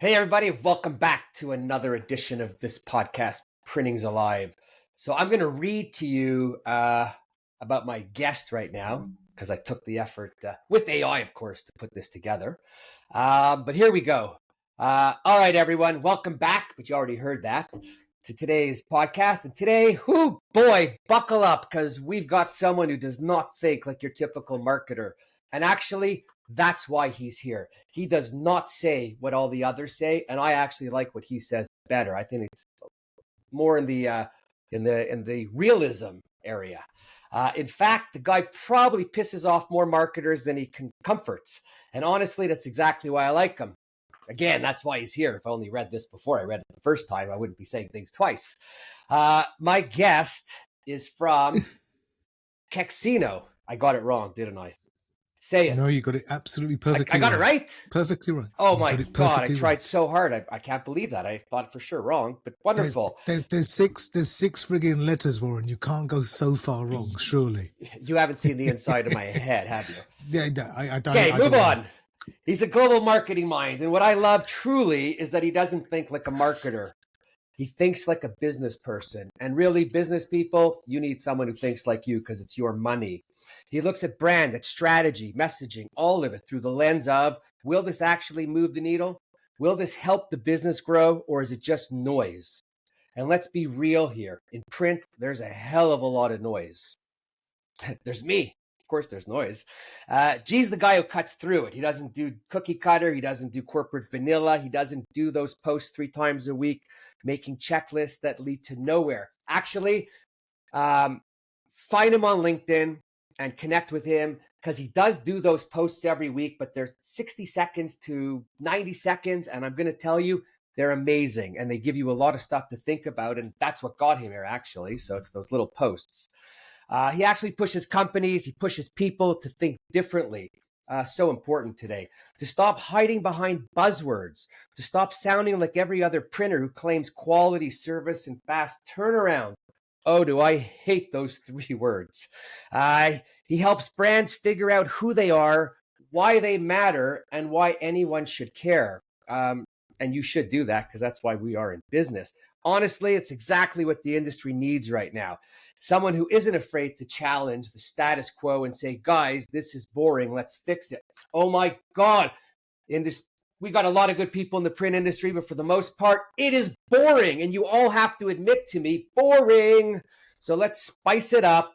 Hey, everybody, welcome back to another edition of this podcast, Printing's Alive. So, I'm going to read to you about my guest right now because I took the effort with AI, of course, to put this together. But here we go. All right, everyone, welcome back. But you already heard that to today's podcast. And today, boy, buckle up because we've got someone who does not think like your typical marketer. And actually, that's why he's here. He does not say what all the others say, and I actually like what he says better. I think it's more in the realism area. In fact, the guy probably pisses off more marketers than he comforts, and honestly, that's exactly why I like him. Again, that's why he's here. If I only read this before I read it the first time, I wouldn't be saying things twice. My guest is from Kexino. I got it wrong, didn't I? Say it. No, you got it absolutely perfectly I got it right? Perfectly right. Oh You my got it God, I perfectly tried right. so hard. I can't believe that. I thought for sure wrong, but wonderful. There's six friggin' letters, Warren. You can't go so far wrong, surely. You haven't seen the inside of my head, have you? Yeah, Okay, move don't on. He's a global marketing mind, and what I love truly is that he doesn't think like a marketer. He thinks like a business person. And really, business people, you need someone who thinks like you because it's your money. He looks at brand, at strategy, messaging, all of it through the lens of, will this actually move the needle? Will this help the business grow, or is it just noise? And let's be real here. In print, there's a hell of a lot of noise. There's me. Of course, there's noise. Gee's the guy who cuts through it. He doesn't do cookie cutter. He doesn't do corporate vanilla. He doesn't do those posts 3 times a week, making checklists that lead to nowhere. Actually, find him on LinkedIn and connect with him because he does do those posts every week, but they're 60 seconds to 90 seconds. And I'm going to tell you, they're amazing. And they give you a lot of stuff to think about. And that's what got him here, actually. So it's those little posts. He actually pushes companies, he pushes people to think differently. So important today. To stop hiding behind buzzwords, to stop sounding like every other printer who claims quality, service, and fast turnaround. Oh, do I hate those 3 words. He helps brands figure out who they are, why they matter, and why anyone should care. And you should do that because that's why we are in business. Honestly, it's exactly what the industry needs right now. Someone who isn't afraid to challenge the status quo and say, guys, this is boring, let's fix it. Oh my God. We got a lot of good people in the print industry, but for the most part, it is boring. And you all have to admit to me, boring. So let's spice it up.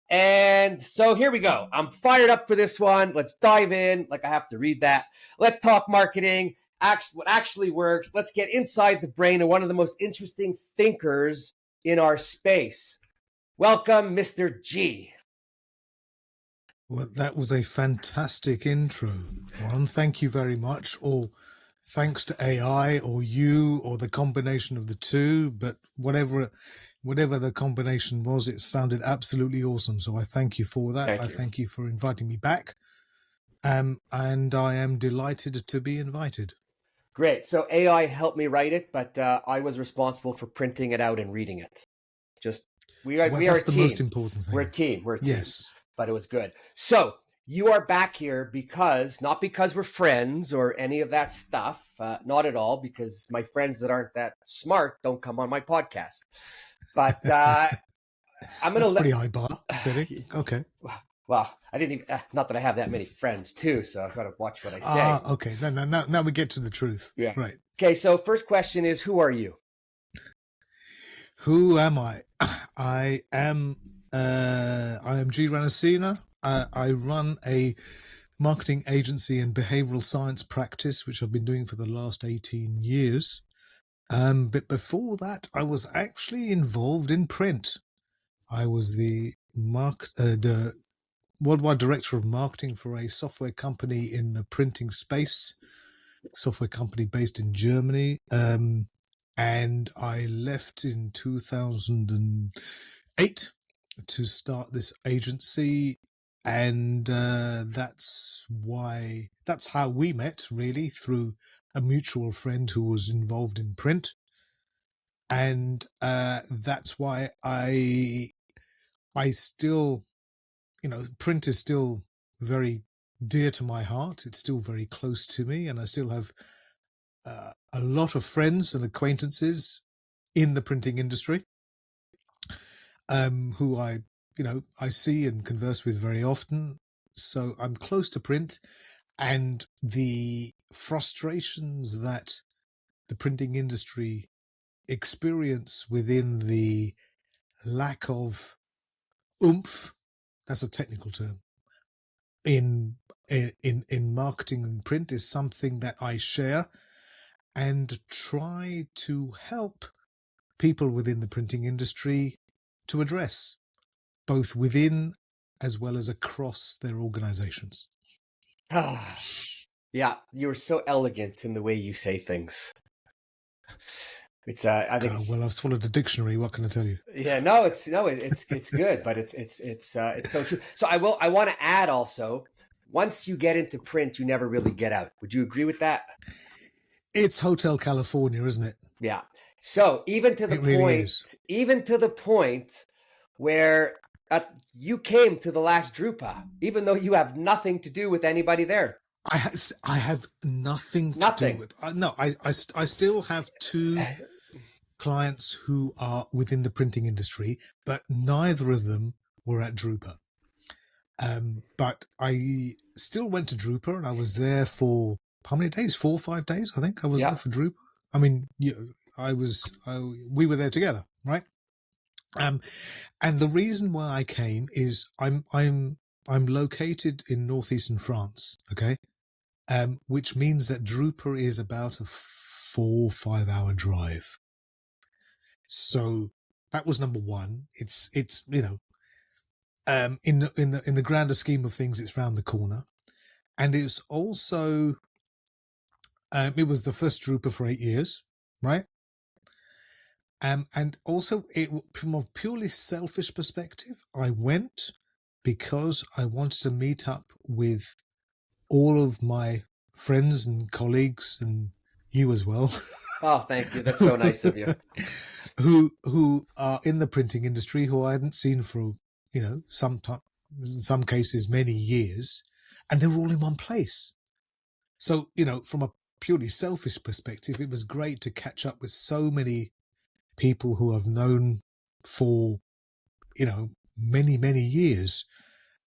And so here we go. I'm fired up for this one. Let's dive in. Like I have to read that. Let's talk marketing. What actually works. Let's get inside the brain of one of the most interesting thinkers in our space. Welcome, Mr. G. Well, that was a fantastic intro, Warren. Thank you very much. Or thanks to AI or you or the combination of the two, but whatever the combination was, it sounded absolutely awesome. So I thank you for that. Thank you for inviting me back. And I am delighted to be invited. Great. So AI helped me write it, but I was responsible for printing it out and reading it. We are a team. That's the most important thing. We're a team. Yes. But it was good. So you are back here not because we're friends or any of that stuff. Not at all, because my friends that aren't that smart don't come on my podcast. But I'm going to pretty high bar, City. Okay. Well, I didn't even, not that I have that many friends too, so I've got to watch what I say. Okay. Now we get to the truth. Yeah. Right. Okay. So first question is, who are you? Who am I? I am Gee Ranasinha. I run a marketing agency and behavioral science practice, which I've been doing for the last 18 years. But before that, I was actually involved in print. I was the worldwide director of marketing for a software company in the printing space, software company based in Germany. And I left in 2008 to start this agency. And that's how we met, really, through a mutual friend who was involved in print. And that's why I still, print is still very dear to my heart. It's still very close to me, and I still have a lot of friends and acquaintances in the printing industry, who I see and converse with very often. So I'm close to print, and the frustrations that the printing industry experience within the lack of oomph, that's a technical term, in marketing and print is something that I share and try to help people within the printing industry to address, both within as well as across their organizations. Yeah, you're so elegant in the way you say things. It's I think Well, I've swallowed a dictionary. What can I tell you? yeah, no, it's good, but it's so true. So I want to add also, once you get into print, you never really get out. Would you agree with that? It's Hotel California, isn't it? Yeah. So even to the It really point, is. even to the point where you came to the last Drupa, even though you have nothing to do with anybody there. I have nothing to do Nothing. with. No, I still have two clients who are within the printing industry, but neither of them were at Drupa. But I still went to Drupa, and I was there for how many days? 4 or 5 days, I think I was Yeah. there for Drupa. I mean, we were there together, right? And the reason why I came is I'm located in northeastern France, okay, which means that Drupa is about a 4-5 hour drive. So that was number one. It's in the grander scheme of things, it's round the corner, and it's also it was the first Drupa for 8 years, right? And also, from a purely selfish perspective, I went because I wanted to meet up with all of my friends and colleagues, and you as well. Oh, thank you. That's so nice of you. who are in the printing industry, who I hadn't seen for, some time, in some cases, many years, and they were all in one place. So, from a purely selfish perspective, it was great to catch up with so many people who I've known for, many, many years,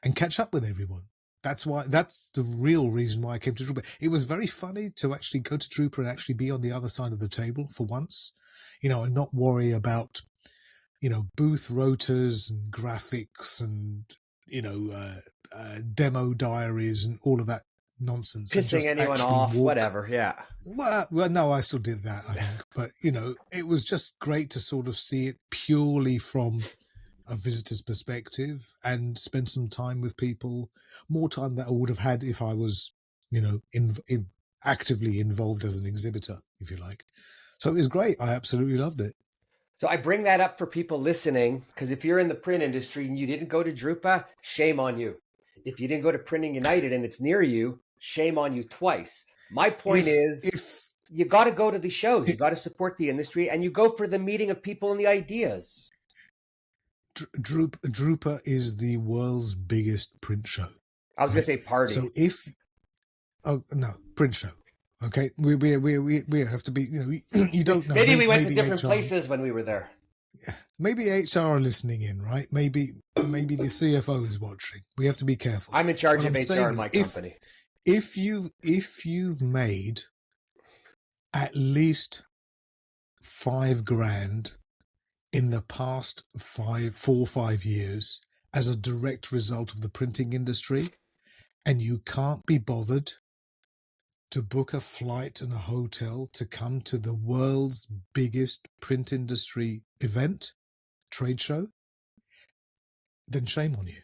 and catch up with everyone. That's the real reason why I came to Drupa. It was very funny to actually go to Drupa and actually be on the other side of the table for once, and not worry about, booth rotors and graphics and, demo diaries and all of that nonsense, and Pissing just anyone actually off, walk. whatever. Yeah. Well, no, I still did that, I think. But, it was just great to sort of see it purely from a visitor's perspective and spend some time with people, more time that I would have had if I was, actively involved as an exhibitor, if you like. So it was great. I absolutely loved it. So I bring that up for people listening, because if you're in the print industry and you didn't go to Drupa, shame on you. If you didn't go to Printing United and it's near you, shame on you twice. My point is, you got to go to the shows. You got to support the industry, and you go for the meeting of people and the ideas. Drupa is the world's biggest print show. I was going to say party. So print show. Okay, we have to be. You don't know. Maybe we went to different places when we were there. Maybe HR are listening in, right? Maybe the CFO is watching. We have to be careful. I'm in charge of HR in my company. If you've made at least $5,000 in the past 4 or 5 years as a direct result of the printing industry, and you can't be bothered to book a flight and a hotel to come to the world's biggest print industry event, trade show, then shame on you.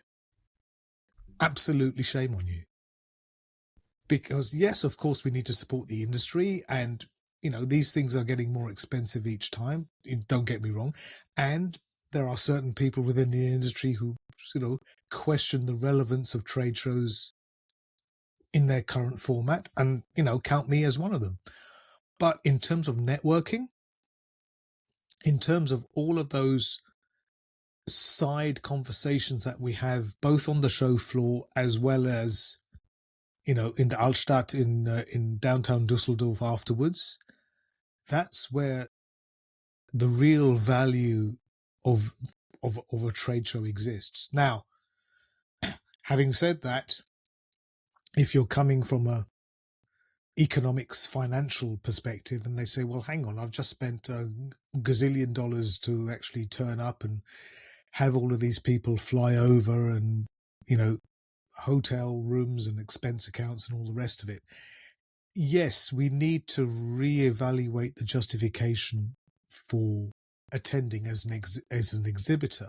Absolutely shame on you. Because yes, of course, we need to support the industry, and these things are getting more expensive each time. Don't get me wrong. And there are certain people within the industry who, question the relevance of trade shows in their current format, and, count me as one of them. But in terms of networking, in terms of all of those side conversations that we have, both on the show floor as well as, in the Altstadt in downtown Dusseldorf afterwards, that's where the real value of a trade show exists. Now, having said that, if you're coming from a economics financial perspective and they say, well, hang on, I've just spent a gazillion dollars to actually turn up and have all of these people fly over and, hotel rooms and expense accounts and all the rest of it. Yes, we need to reevaluate the justification for attending as an exhibitor,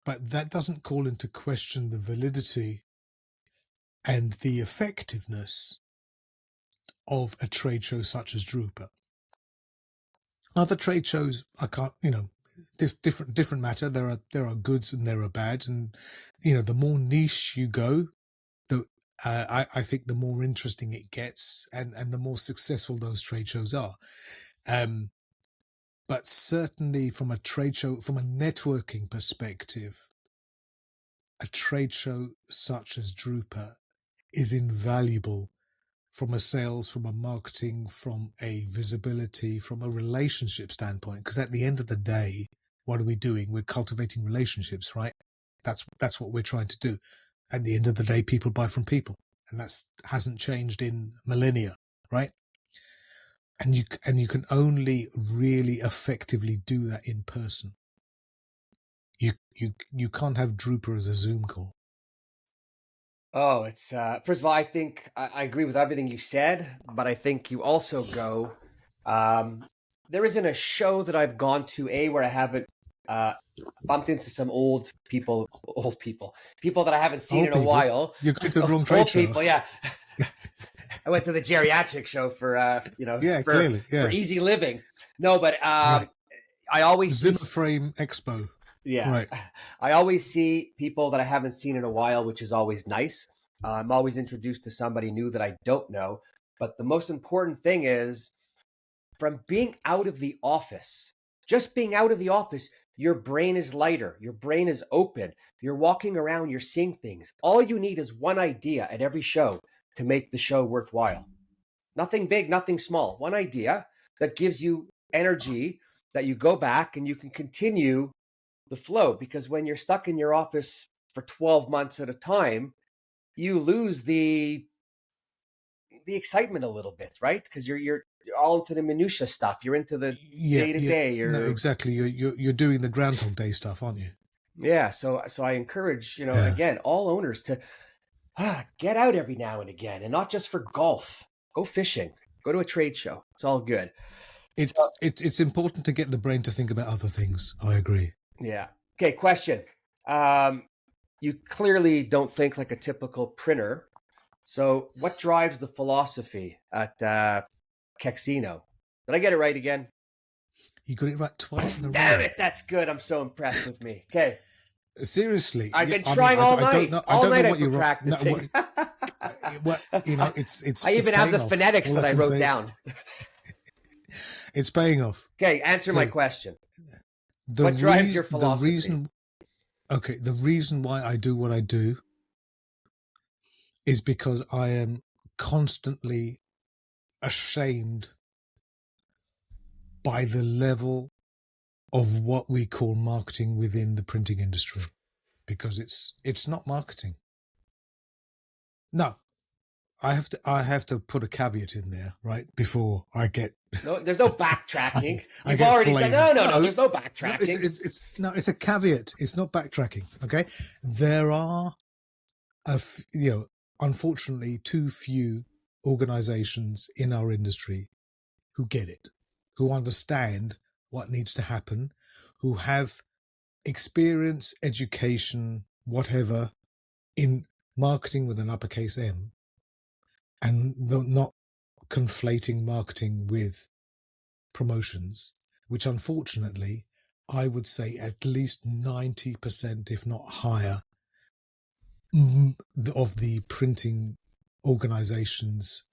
but that doesn't call into question the validity and the effectiveness of a trade show such as Drupa. Other trade shows, I can't, different matter. There are goods and there are bads, and the more niche you go, I think the more interesting it gets, and the more successful those trade shows are. But certainly from a trade show, from a networking perspective, a trade show such as Drupa is invaluable from a sales, from a marketing, from a visibility, from a relationship standpoint. Because at the end of the day, what are we doing? We're cultivating relationships, right? That's what we're trying to do. At the end of the day, people buy from people, and that's hasn't changed in millennia, right? And you can only really effectively do that in person. You can't have Drupa as a Zoom call. Oh, it's first of all, I think I agree with everything you said, but I think you also go. There isn't a show that I've gone to where I haven't bumped into some people that I haven't seen Old in a people, while. you're going to the wrong trade Old show. people, yeah. I went to the geriatric show for Yeah, clearly, yeah. for easy living. No, but Right. I always Zimmer Frame Expo. yeah, Right. I always see people that I haven't seen in a while, which is always nice. I'm always introduced to somebody new that I don't know. But the most important thing is from being out of the office, just being out of the office, your brain is lighter, your brain is open, you're walking around, you're seeing things. All you need is one idea at every show to make the show worthwhile. Nothing big, nothing small. One idea that gives you energy that you go back and you can continue the flow, because when you're stuck in your office for 12 months at a time, you lose the excitement a little bit, right? Because you're all into the minutia stuff. You're into the day to day. No, exactly. You're doing the Groundhog Day stuff, aren't you? Yeah. So I encourage Yeah. again all owners to get out every now and again, and not just for golf. Go fishing. Go to a trade show. It's all good. It's important to get the brain to think about other things. I agree. Yeah. Okay. Question. You clearly don't think like a typical printer. So what drives the philosophy at Kexino? Did I get it right again? You got it right twice in a row. Damn it, that's good. I'm so impressed with me. Okay. Seriously, I've been trying all night. I don't know what you're you're practicing. It's. I even have the phonetics that I wrote down. It's paying off. Okay, answer my question. What drives your philosophy? The reason why I do what I do is because I am constantly ashamed by the level of what we call marketing within the printing industry, because it's not marketing. No, I have to put a caveat in there, right, before I get. No, there's no backtracking. I get already flamed. said no. There's no backtracking. It's a caveat. It's not backtracking. Okay, there are unfortunately too few organizations in our industry who get it, who understand what needs to happen, who have experience, education, whatever, in marketing with an uppercase M, and not conflating marketing with promotions, which unfortunately I would say at least 90%, if not higher, of the printing organizations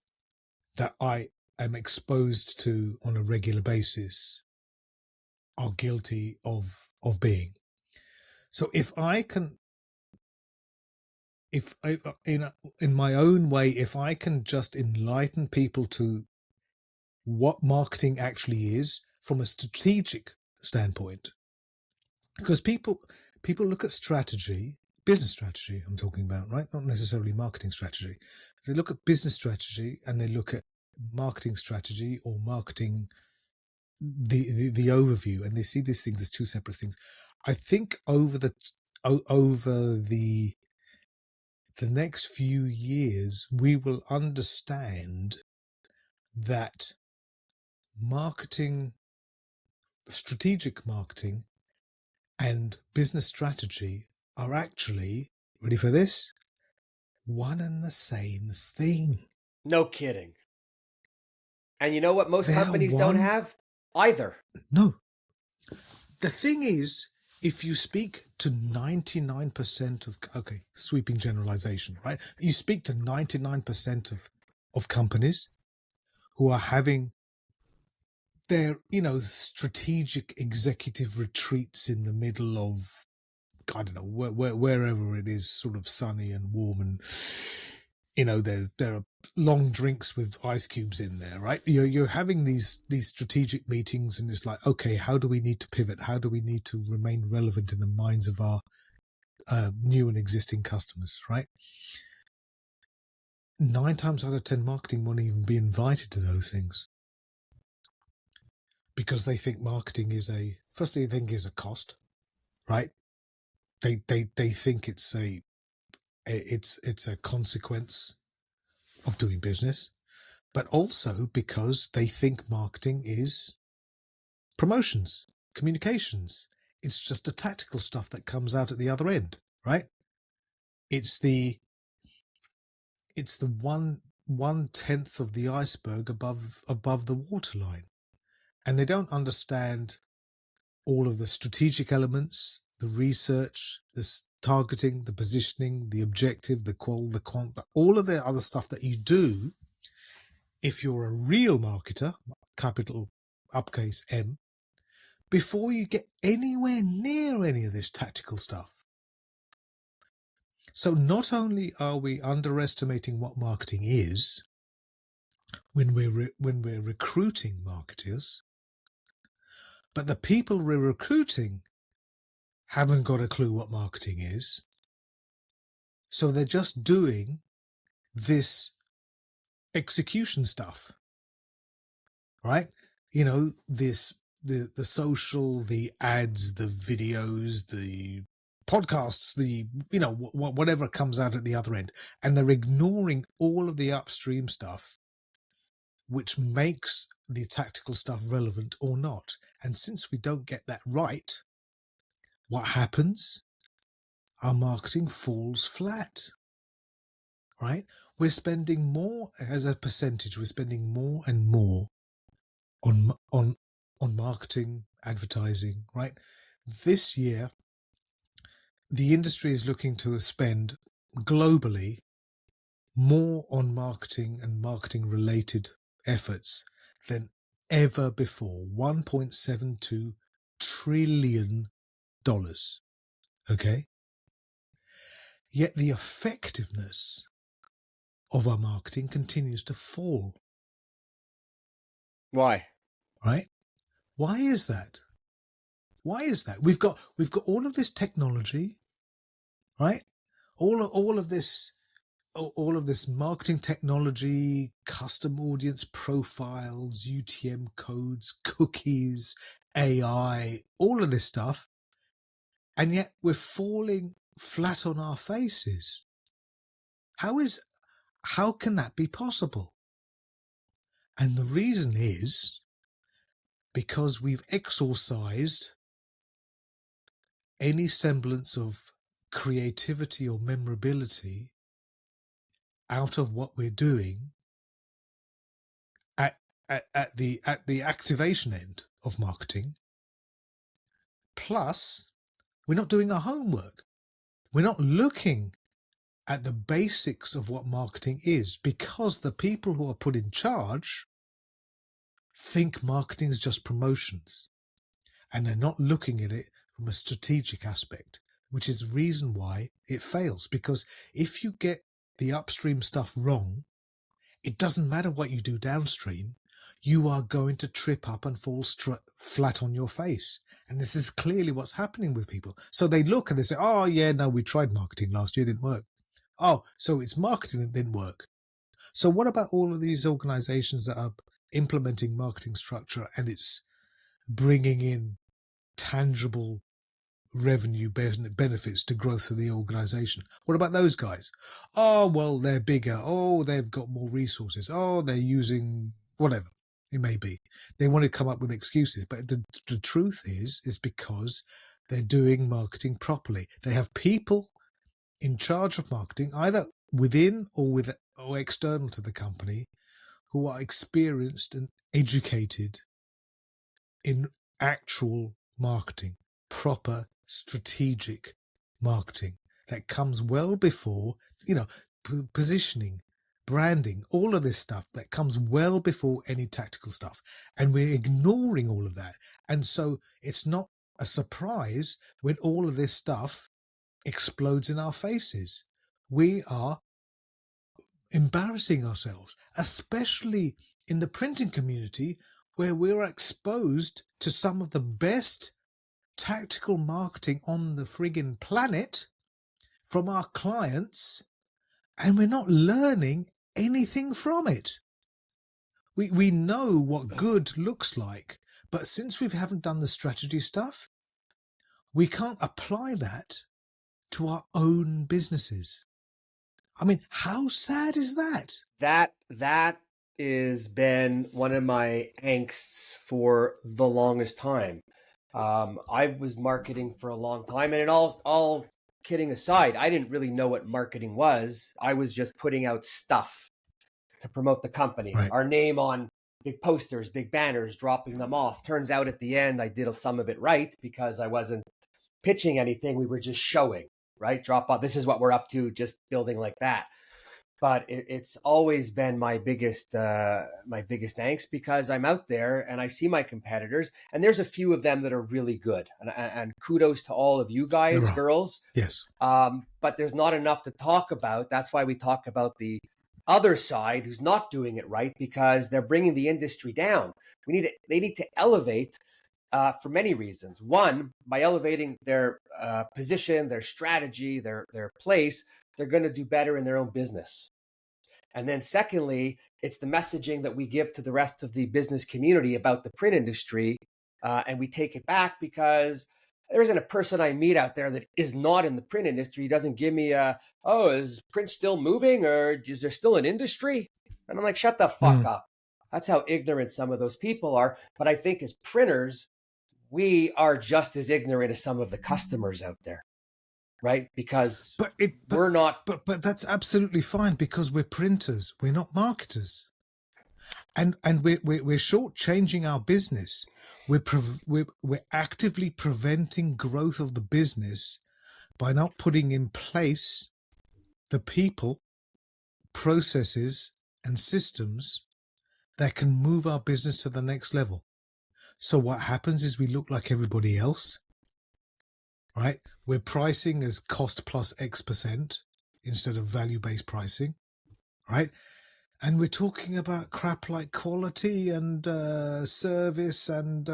that I am exposed to on a regular basis are guilty of being. So if I can, in my own way, if I can just enlighten people to what marketing actually is from a strategic standpoint. Because people look at strategy, business strategy I'm talking about, right? Not necessarily marketing strategy. They look at business strategy and they look at marketing strategy or marketing the overview, and they see these things as two separate things. I think over the next few years, we will understand that marketing, strategic marketing and business strategy are actually, ready for this, one and the same thing. No kidding. And you know what most They're companies don't one. have? Either. No. The thing is, if you speak to 99% of, okay, sweeping generalization, right? You speak to 99% of companies who are having their, strategic executive retreats in the middle of, I don't know, wherever it is, sort of sunny and warm, and there are long drinks with ice cubes in there, right? You're having these strategic meetings, and it's like, okay, how do we need to pivot? How do we need to remain relevant in the minds of our new and existing customers, right? 9 times out of 10, marketing won't even be invited to those things because they think marketing is a cost, right? They think it's a consequence of doing business, but also because they think marketing is promotions, communications. It's just the tactical stuff that comes out at the other end, right? It's the 1/10 of the iceberg above the waterline, and they don't understand all of the strategic elements, the research, the targeting, the positioning, the objective, the qual, the quant, all of the other stuff that you do if you're a real marketer, capital uppercase M, before you get anywhere near any of this tactical stuff. So not only are we underestimating what marketing is when we're recruiting marketers, but the people we're recruiting haven't got a clue what marketing is. So they're just doing this execution stuff, right? The social, the ads, the videos, the podcasts, whatever comes out at the other end, and they're ignoring all of the upstream stuff, which makes the tactical stuff relevant or not. And since we don't get that right, what happens? Our marketing falls flat, right? We're spending more as a percentage. We're spending more and more on marketing, advertising, right? This year, the industry is looking to spend globally more on marketing and marketing related efforts than ever before. $1.72 trillion. Okay. Yet the effectiveness of our marketing continues to fall. Why? Right? Why is that? Why is that? We've got all of this technology, right? All of this marketing technology, custom audience profiles, UTM codes, cookies, AI, all of this stuff, and yet we're falling flat on our faces. How can that be possible? And the reason is because we've exorcised any semblance of creativity or memorability out of what we're doing at the activation end of marketing. Plus, we're not doing our homework. We're not looking at the basics of what marketing is, because the people who are put in charge think marketing is just promotions, and they're not looking at it from a strategic aspect, which is the reason why it fails. Because if you get the upstream stuff wrong, it doesn't matter what you do downstream. you are going to trip up and fall flat on your face. And this is clearly what's happening with people. So they look and they say, oh yeah, no, we tried marketing last year, it didn't work. Oh, so it's marketing that didn't work. So what about all of these organizations that are implementing marketing structure and it's bringing in tangible revenue benefits to growth of the organization? What about those guys? Oh, well, they're bigger. Oh, they've got more resources. Oh, they're using whatever it may be. They want to come up with excuses. But the truth is because they're doing marketing properly. They have people in charge of marketing, either within or external to the company, who are experienced and educated in actual marketing, proper strategic marketing that comes well before, positioning, branding, all of this stuff that comes well before any tactical stuff. And we're ignoring all of that. And so it's not a surprise when all of this stuff explodes in our faces. We are embarrassing ourselves, especially in the printing community, where we're exposed to some of the best tactical marketing on the friggin' planet from our clients, and we're not learning anything from it. We know what good looks like, but since we haven't done the strategy stuff, we can't apply that to our own businesses. I mean, how sad is that? That has been one of my angsts for the longest time. I was marketing for a long time, and all kidding aside, I didn't really know what marketing was. I was just putting out stuff to promote the company, Right. our name on big posters, big banners, dropping them off. Turns out at the end, I did some of it right because I wasn't pitching anything. We were just showing, right? Drop off. This is what we're up to, just building like that. But it's always been my biggest angst because I'm out there and I see my competitors, and there's a few of them that are really good, and kudos to all of you guys, girls. Yes. But there's not enough to talk about. That's why we talk about the other side who's not doing it right, because they're bringing the industry down. They need to elevate for many reasons. One, by elevating their position, their strategy, their place, they're going to do better in their own business. And then secondly, it's the messaging that we give to the rest of the business community about the print industry. And we take it back because there isn't a person I meet out there that is not in the print industry. He doesn't give me is print still moving, or is there still an industry? And I'm like, shut the fuck up. That's how ignorant some of those people are. But I think as printers, we are just as ignorant as some of the customers out there. Right? Because we're not. But that's absolutely fine, because we're printers. We're not marketers. And we're shortchanging our business. We're actively preventing growth of the business by not putting in place the people, processes, and systems that can move our business to the next level. So what happens is we look like everybody else. Right? We're pricing as cost plus X% instead of value-based pricing, right? And we're talking about crap like quality and service and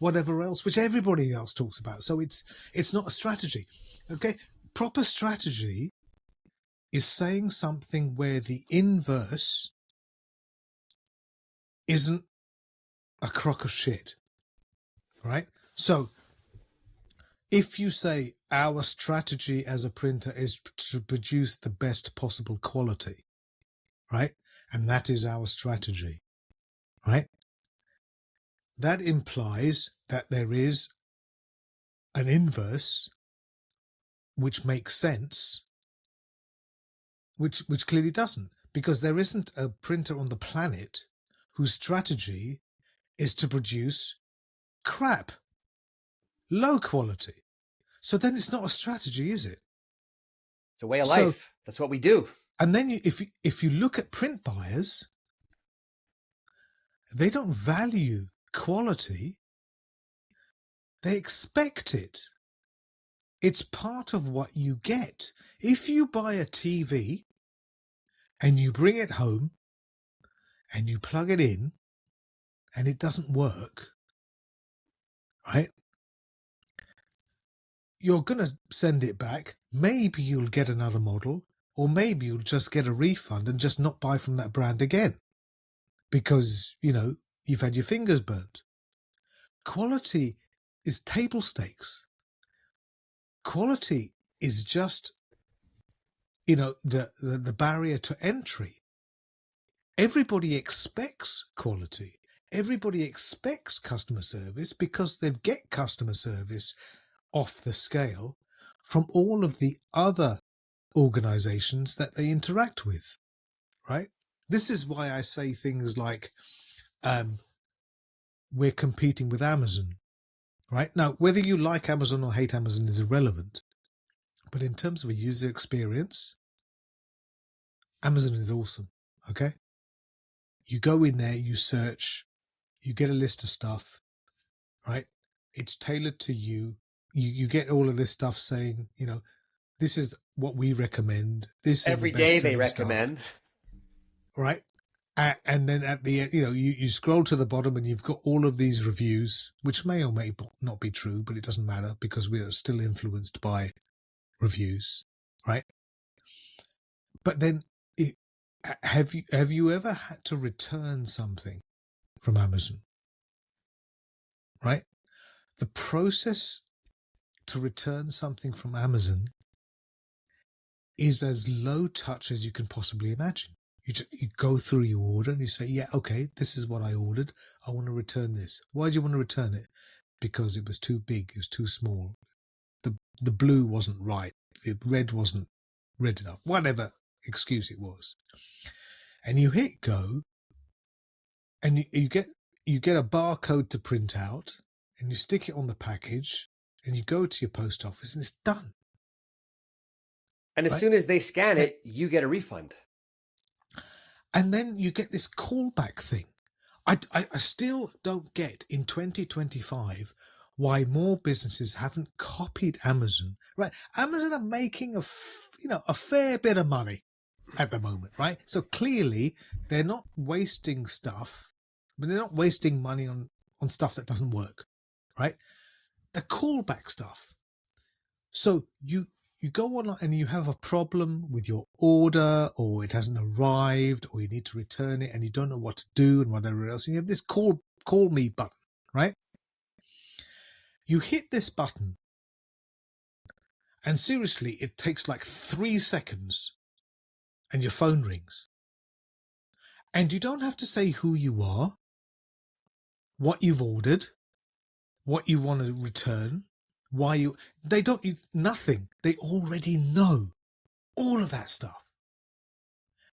whatever else, which everybody else talks about. So it's not a strategy, okay? Proper strategy is saying something where the inverse isn't a crock of shit, right? So if you say our strategy as a printer is to produce the best possible quality, right? And that is our strategy, right? That implies that there is an inverse which makes sense, which clearly doesn't, because there isn't a printer on the planet whose strategy is to produce crap, low quality. So then it's not a strategy, is it? It's a way of life. That's what we do. And then if you look at print buyers, they don't value quality. They expect it. It's part of what you get. If you buy a TV and you bring it home and you plug it in and it doesn't work, right? You're going to send it back. Maybe you'll get another model, or maybe you'll just get a refund and just not buy from that brand again because, you've had your fingers burnt. Quality is table stakes. Quality is just, the barrier to entry. Everybody expects quality. Everybody expects customer service because they get customer service off the scale from all of the other organizations that they interact with, right? This is why I say things like, we're competing with Amazon, right? Now, whether you like Amazon or hate Amazon is irrelevant. But in terms of a user experience, Amazon is awesome, okay? You go in there, you search, you get a list of stuff, right? It's tailored to you. You get all of this stuff saying, this is what we recommend. This is the Every day best they selling stuff, recommend. right? And then at the end, you scroll to the bottom and you've got all of these reviews, which may or may not be true, but it doesn't matter because we are still influenced by reviews, right? But then have you ever had to return something from Amazon, right? The process to return something from Amazon is as low touch as you can possibly imagine. You go through your order and you say, yeah, okay, this is what I ordered. I want to return this. Why do you want to return it? Because it was too big. It was too small. The blue wasn't right. The red wasn't red enough. Whatever excuse it was. And you hit go and you get a barcode to print out and you stick it on the package and you go to your post office and it's done. And as right? soon as they scan it, you get a refund. And then you get this callback thing. I still don't get in 2025 why more businesses haven't copied Amazon, right? Amazon are making a fair bit of money at the moment, right? So clearly they're not wasting stuff, but they're not wasting money on stuff that doesn't work, right? The callback stuff. So you go online and you have a problem with your order or it hasn't arrived or you need to return it and you don't know what to do and whatever else. And you have this call me button, right? You hit this button and seriously, it takes like 3 seconds and your phone rings. And you don't have to say who you are, what you've ordered, what you want to return, nothing. They already know all of that stuff.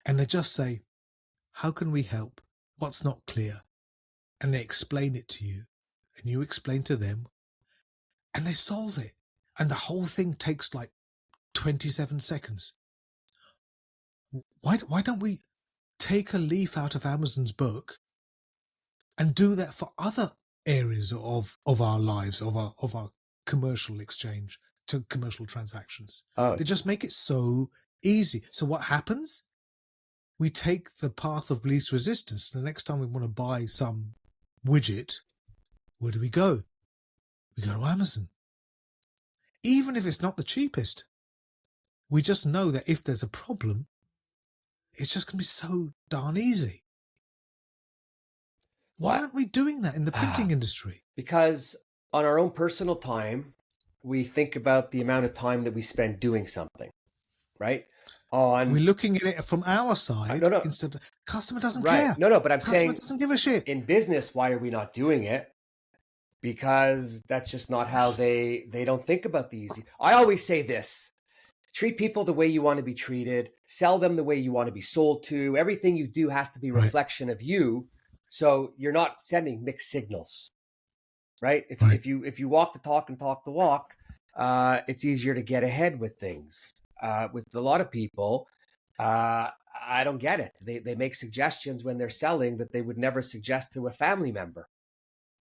And they just say, how can we help? What's not clear? And they explain it to you and you explain to them and they solve it. And the whole thing takes like 27 seconds. Why don't we take a leaf out of Amazon's book and do that for other areas of our lives, of our commercial exchange, to commercial transactions? Oh, They just make it so easy. So what happens? We take the path of least resistance. The next time we want to buy some widget, where do we go? We go to Amazon. Even if it's not the cheapest, we just know that if there's a problem, it's just going to be so darn easy. Why aren't we doing that in the printing industry? because on our own personal time, we think about the amount of time that we spend doing something, right? We're looking at it from our side no. instead of customer doesn't Right. care. No, but I'm Customer saying doesn't give a shit. in business, why are we not doing it? Because that's just not how they don't think about the easy. I always say this: treat people the way you want to be treated, sell them the way you want to be sold to. Everything you do has to be a reflection of you. So you're not sending mixed signals, right? If you walk the talk and talk the walk, it's easier to get ahead with things. With a lot of people, I don't get it. They make suggestions when they're selling that they would never suggest to a family member,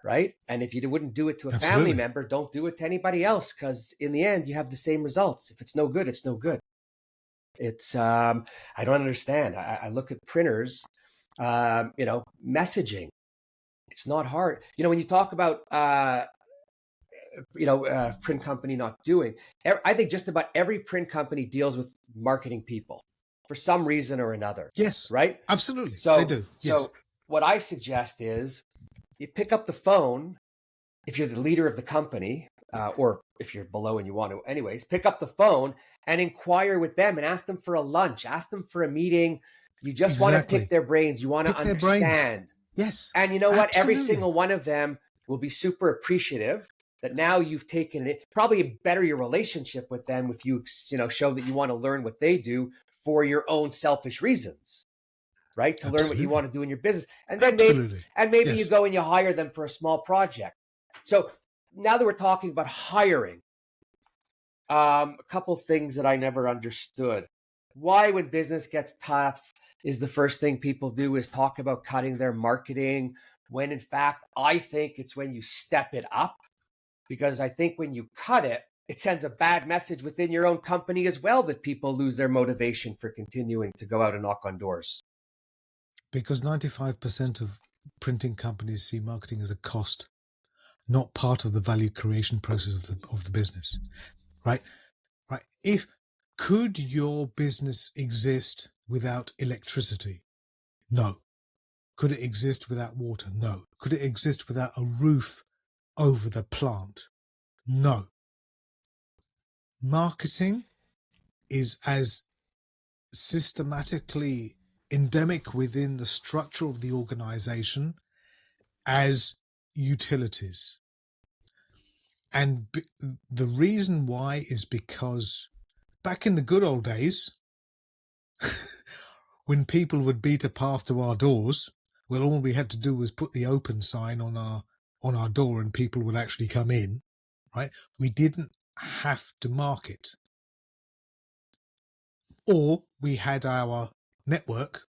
right? And if you wouldn't do it to a family member, don't do it to anybody else, because in the end, you have the same results. If it's no good, it's no good. It's I don't understand. I look at printers, messaging. It's not hard. When you talk about print company not doing, I think just about every print company deals with marketing people for some reason or another, Yes, right? absolutely. They So do. Yes, so what I suggest is you pick up the phone if you're the leader of the company, or if you're below and you want to, anyways, pick up the phone and inquire with them and ask them for a lunch, ask them for a meeting. You just want to pick exactly. their brains. You want to Pick their brains. understand. Yes, And you know what? Every absolutely. single one of them will be super appreciative that now you've taken it. Probably better your relationship with them if you show that you want to learn what they do for your own selfish reasons, right? To learn what you Absolutely. want to do in your business. And then Absolutely. maybe you Yes. go and you hire them for a small project. So now that we're talking about hiring, a couple things that I never understood. Why, when business gets tough, is the first thing people do is talk about cutting their marketing, when in fact, I think it's when you step it up. Because I think when you cut it, it sends a bad message within your own company as well, that people lose their motivation for continuing to go out and knock on doors. Because 95% of printing companies see marketing as a cost, not part of the value creation process of the business. Right? Right. Could your business exist without electricity? No. Could it exist without water? No. Could it exist without a roof over the plant? No. Marketing is as systematically endemic within the structure of the organization as utilities. And the reason why is because back in the good old days, when people would beat a path to our doors, well, all we had to do was put the open sign on our door and people would actually come in, right? We didn't have to market. Or we had our network,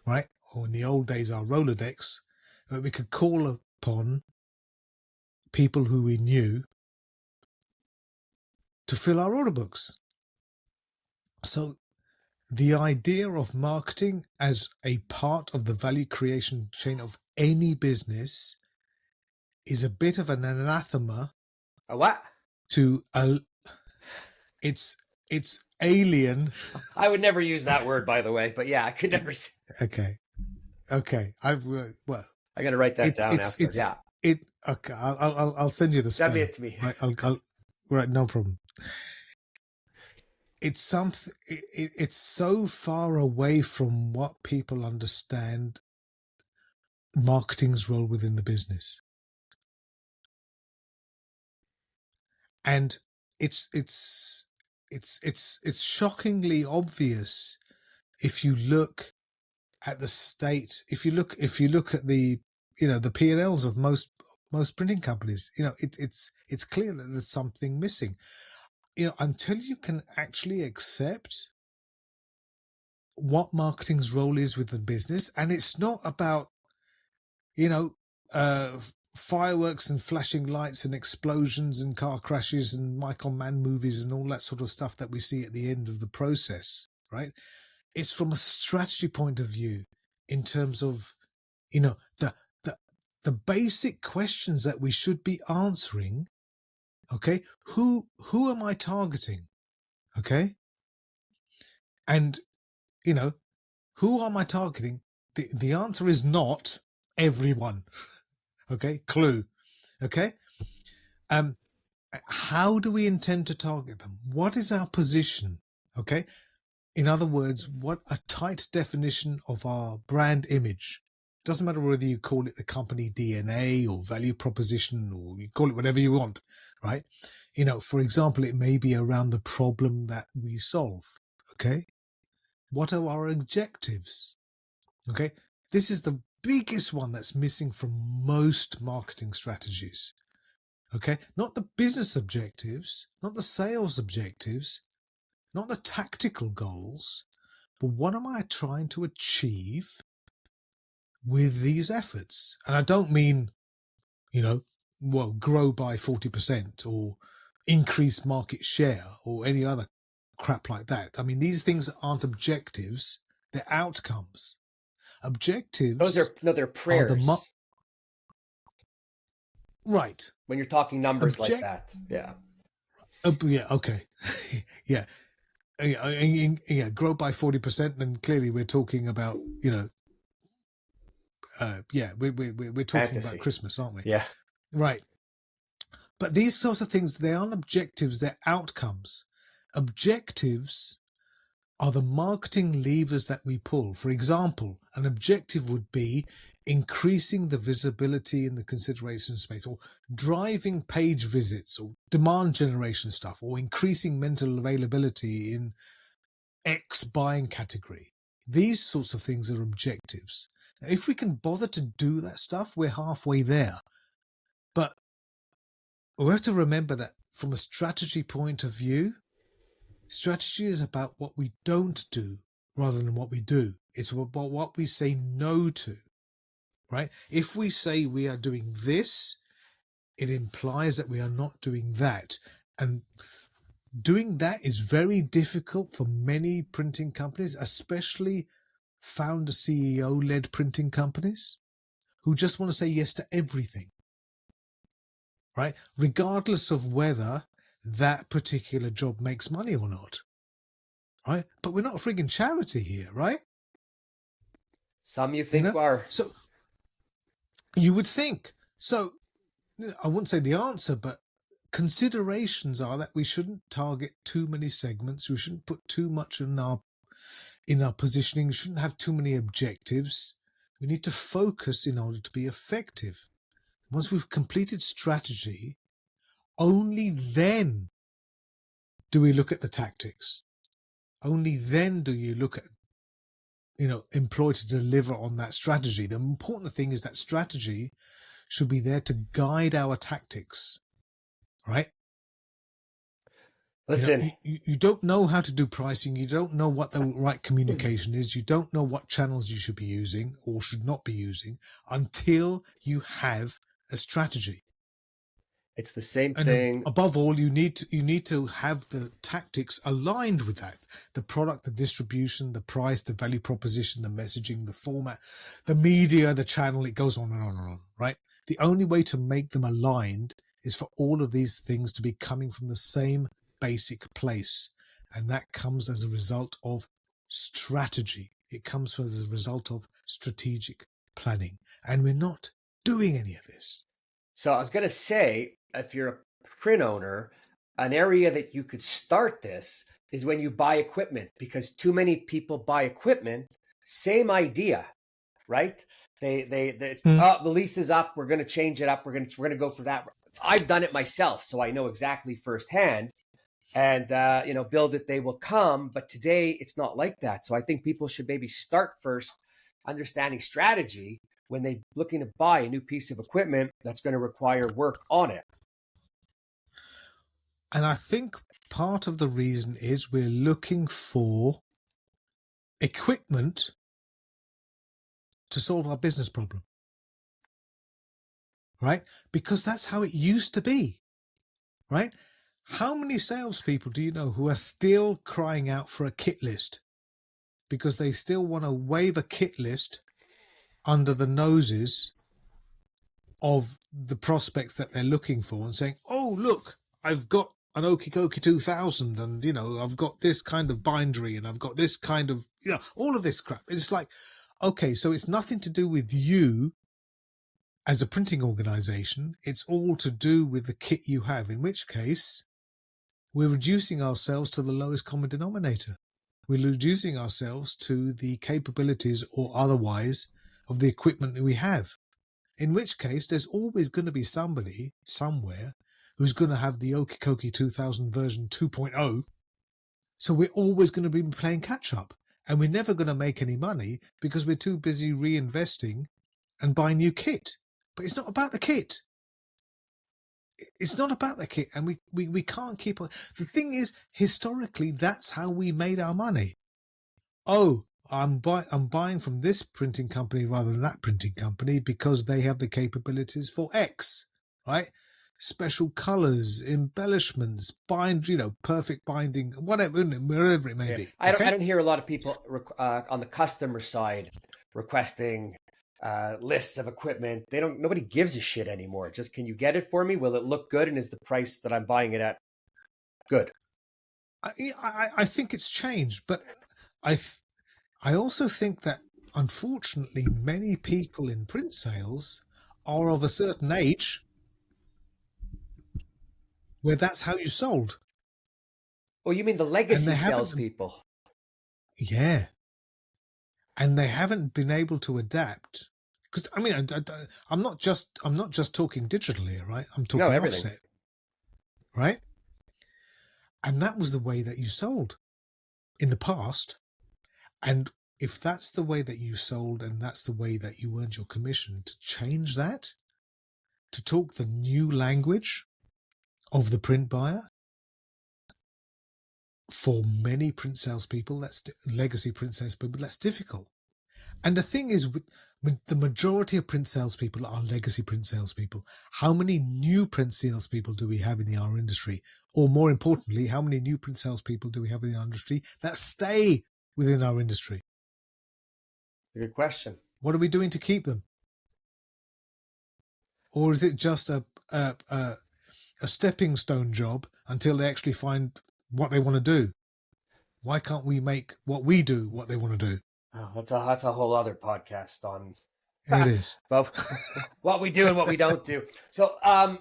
right? Or in the old days, our Rolodex, where we could call upon people who we knew to fill our order books. So the idea of marketing as a part of the value creation chain of any business is a bit of an anathema A what? to it's alien. I would never use that word, by the way, but yeah, I could never. Okay. Well, I got to write that down after. it's Yeah, okay. I'll send you the send spelling. it to me. Right. Right. No problem. It's something. It's so far away from what people understand marketing's role within the business, and it's shockingly obvious if you look at the state. If you look at the the P&Ls of most printing companies, it's clear that there's something missing. Until you can actually accept what marketing's role is with the business, and it's not about uh, fireworks and flashing lights and explosions and car crashes and Michael Mann movies and all that sort of stuff that we see at the end of the process, right? It's from a strategy point of view, in terms of the the basic questions that we should be answering. Okay, who am I targeting? Okay, and who am I targeting? The answer is not everyone. Okay, clue. Okay, how do we intend to target them? What is our position? Okay, in other words, what a tight definition of our brand image. Doesn't matter whether you call it the company DNA or value proposition, or you call it whatever you want, right? For example, it may be around the problem that we solve. Okay, what are our objectives? Okay, this is the biggest one that's missing from most marketing strategies. Okay, not the business objectives, not the sales objectives, not the tactical goals, but what am I trying to achieve with these efforts? And I don't mean, grow by 40% or increase market share or any other crap like that. I mean, these things aren't objectives, they're outcomes. Those Objectives are no, they're are prayers. Right. when you're talking numbers like Object. that. Yeah. Yeah. Okay. Yeah. Yeah. Grow by 40%. And clearly we're talking about, yeah, we're talking about Fantasy. Christmas, aren't we? Yeah. Right. But these sorts of things, they aren't objectives, they're outcomes. Objectives are the marketing levers that we pull. For example, an objective would be increasing the visibility in the consideration space, or driving page visits, or demand generation stuff, or increasing mental availability in X buying category. These sorts of things are objectives. Now, if we can bother to do that stuff, we're halfway there. But we have to remember that from a strategy point of view, strategy is about what we don't do rather than what we do. It's about what we say no to, right? If we say we are doing this, it implies that we are not doing that. And doing that is very difficult for many printing companies, especially founder CEO-led printing companies who just want to say yes to everything, right? Regardless of whether that particular job makes money or not, right? But we're not a frigging charity here, right? Some you think are. So you would think. So I wouldn't say the answer, but considerations are that we shouldn't target too many segments. We shouldn't put too much in our positioning. We shouldn't have too many objectives. We need to focus in order to be effective. Once we've completed strategy, only then do we look at the tactics. Only then do you look at, employ to deliver on that strategy. The important thing is that strategy should be there to guide our tactics, right? Listen, you don't know how to do pricing. You don't know what the right communication is. You don't know what channels you should be using or should not be using until you have a strategy. it's the same And thing. above all, you need to have the tactics aligned with that. The product, the distribution, the price, the value proposition, the messaging, the format, the media, the channel, it goes on and on and on, right? The only way to make them aligned is for all of these things to be coming from the same basic place. And that comes as a result of strategy. It comes as a result of strategic planning. And we're not doing any of this. So I was going to say, if you're a print owner, an area that you could start this is when you buy equipment, because too many people buy equipment, same idea, right? The lease is up. We're going to change it up. We're going to go for that. I've done it myself, so I know exactly firsthand. And build it, they will come. But today it's not like that. So I think people should maybe start first understanding strategy when they're looking to buy a new piece of equipment that's going to require work on it. And I think part of the reason is we're looking for equipment to solve our business problem, right? Because that's how it used to be, right? How many salespeople do you know who are still crying out for a kit list because they still want to wave a kit list under the noses of the prospects that they're looking for and saying, oh, look, I've got an Okie Dokie 2000 and, I've got this kind of bindery and I've got this kind of, all of this crap. It's like, okay, so it's nothing to do with you as a printing organization. It's all to do with the kit you have, in which case we're reducing ourselves to the lowest common denominator. We're reducing ourselves to the capabilities or otherwise of the equipment that we have. In which case, there's always going to be somebody somewhere who's going to have the Okie Dokie 2000 version 2.0. So we're always going to be playing catch up, and we're never going to make any money because we're too busy reinvesting and buying new kit. But it's not about the kit. It's not about the kit, and we can't keep on. The thing is, historically, that's how we made our money. Oh, I'm buying from this printing company rather than that printing company because they have the capabilities for X, right? Special colors, embellishments, perfect binding, whatever it may be. I don't hear a lot of people on the customer side requesting lists of equipment. Nobody gives a shit anymore. Just, can you get it for me? Will it look good? And is the price that I'm buying it at good? I think it's changed, but I also think that unfortunately many people in print sales are of a certain age where that's how you sold. Oh, you mean the And legacy they haven't, salespeople? yeah, and they haven't been able to adapt. Because I mean, I'm not just talking digital here, right? I'm No, talking everything. offset, right? And that was the way that you sold in the past. And if that's the way that you sold and that's the way that you earned your commission, to change that, to talk the new language of the print buyer, for many print salespeople, that's legacy print salespeople, that's difficult. And the thing is, the majority of print salespeople are legacy print salespeople. How many new print salespeople do we have in our industry? Or more importantly, how many new print salespeople do we have in our industry that stay within our industry? Good question. What are we doing to keep them? Or is it just a stepping stone job until they actually find what they want to do? Why can't we make what we do what they want to do? Oh, that's a whole other podcast on It is. well, what we do and what we don't do. So, I'm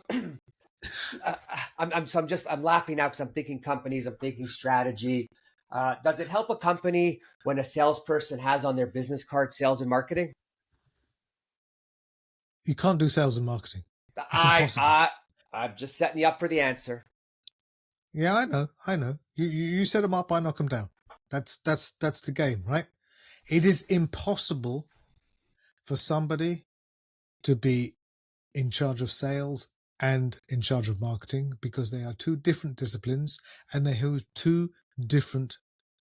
laughing now because I'm thinking companies, I'm thinking strategy. Does it help a company when a salesperson has on their business card sales and marketing? You can't do sales and marketing. It's impossible. I'm just setting you up for the answer. Yeah, I know. You set them up, I knock them down. That's the game, right? It is impossible for somebody to be in charge of sales and in charge of marketing because they are two different disciplines and they have two different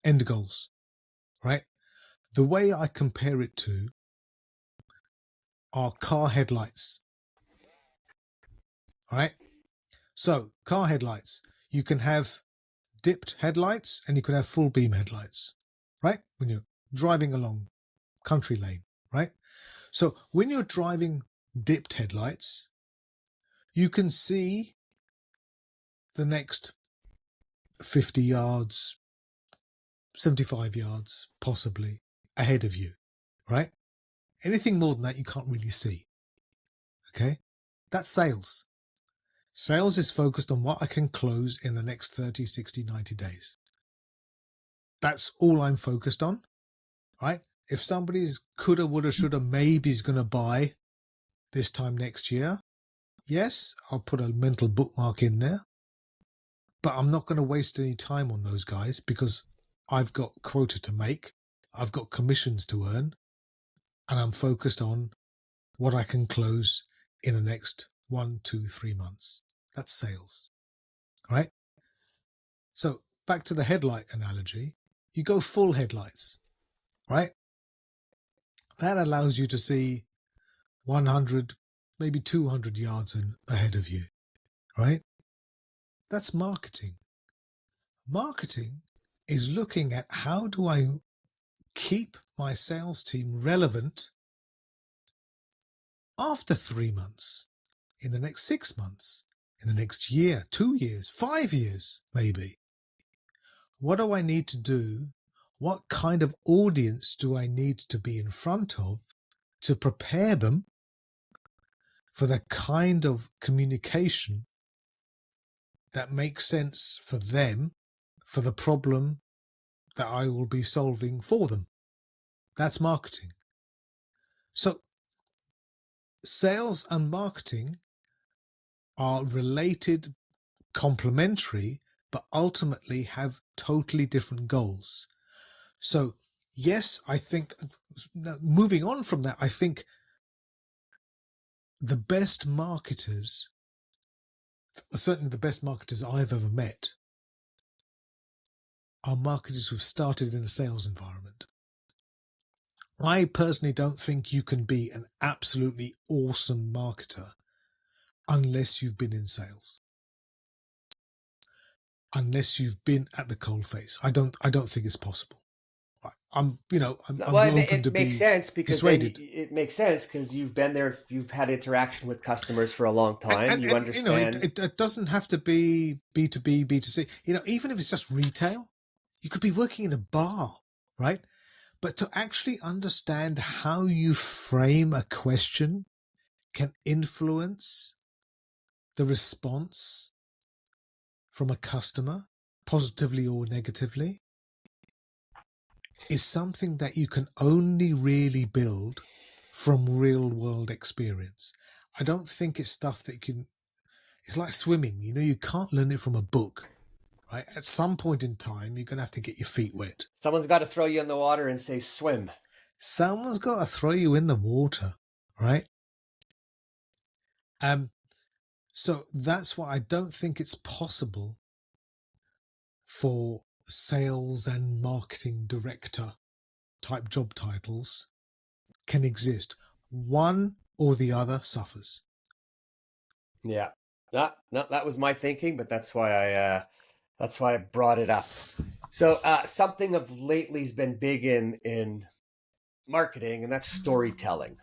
end goals, right? The way I compare it to are car headlights, right? So car headlights, you can have dipped headlights and you can have full beam headlights, right? When you're driving along country lane, right? So when you're driving dipped headlights, you can see the next 50 yards, 75 yards, possibly ahead of you, right? Anything more than that, you can't really see. Okay. That's sales. Sales is focused on what I can close in the next 30, 60, 90 days. That's all I'm focused on, right? If somebody's coulda, woulda, shoulda, maybe is going to buy this time next year, yes, I'll put a mental bookmark in there, but I'm not going to waste any time on those guys because I've got quota to make, I've got commissions to earn, and I'm focused on what I can close in the next 1, 2, 3 months. That's sales, right? So back to the headlight analogy, you go full headlights, right? That allows you to see 100, maybe 200 yards ahead of you, right? That's marketing. Marketing is looking at how do I keep my sales team relevant after 3 months, in the next 6 months, in the next year, 2 years, 5 years, maybe. What do I need to do? What kind of audience do I need to be in front of to prepare them for the kind of communication that makes sense for them, for the problem that I will be solving for them? That's marketing. So sales and marketing are related, complementary, but ultimately have totally different goals. So yes, I think, moving on from that, I think the best marketers, certainly the best marketers I've ever met, are marketers who've started in a sales environment. I personally don't think you can be an absolutely awesome marketer unless you've been in sales, unless you've been at the coalface. I don't think it's possible. I'm Well, open to it makes be sense because then dissuaded. it makes sense because you've been there, you've had interaction with customers for a long time, you And understand. it doesn't have to be B2B, B2C. Even if it's just retail, you could be working in a bar, right? But to actually understand how you frame a question can influence the response from a customer, positively or negatively, is something that you can only really build from real world experience. I don't think it's stuff that it's like swimming, you can't learn it from a book, right? At some point in time, you're going to have to get your feet wet. Someone's got to throw you in the water and say swim. Someone's got to throw you in the water, right? So that's why I don't think it's possible for sales and marketing director type job titles can exist. One or the other suffers. Yeah. No, that was my thinking, but that's why I brought it up. So something of lately's been big in marketing, and that's storytelling.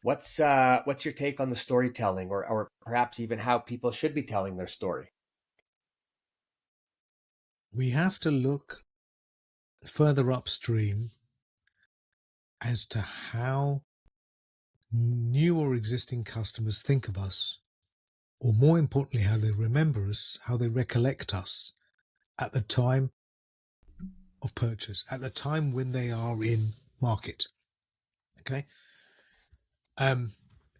What's your take on the storytelling, or perhaps even how people should be telling their story? We have to look further upstream as to how new or existing customers think of us, or more importantly, how they remember us, how they recollect us at the time of purchase, at the time when they are in market. Okay.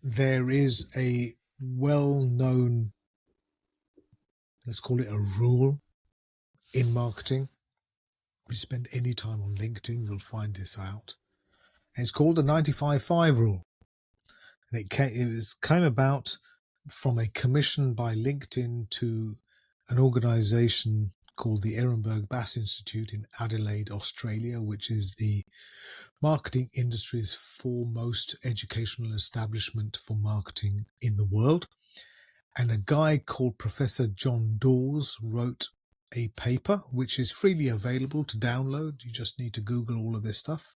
There is a well-known, let's call it a rule in marketing. If you spend any time on LinkedIn, you'll find this out. And it's called the 95-5 rule. And it came about from a commission by LinkedIn to an organization called the Ehrenberg Bass Institute in Adelaide, Australia, which is the marketing industry's foremost educational establishment for marketing in the world. And a guy called Professor John Dawes wrote a paper which is freely available to download. You just need to Google all of this stuff,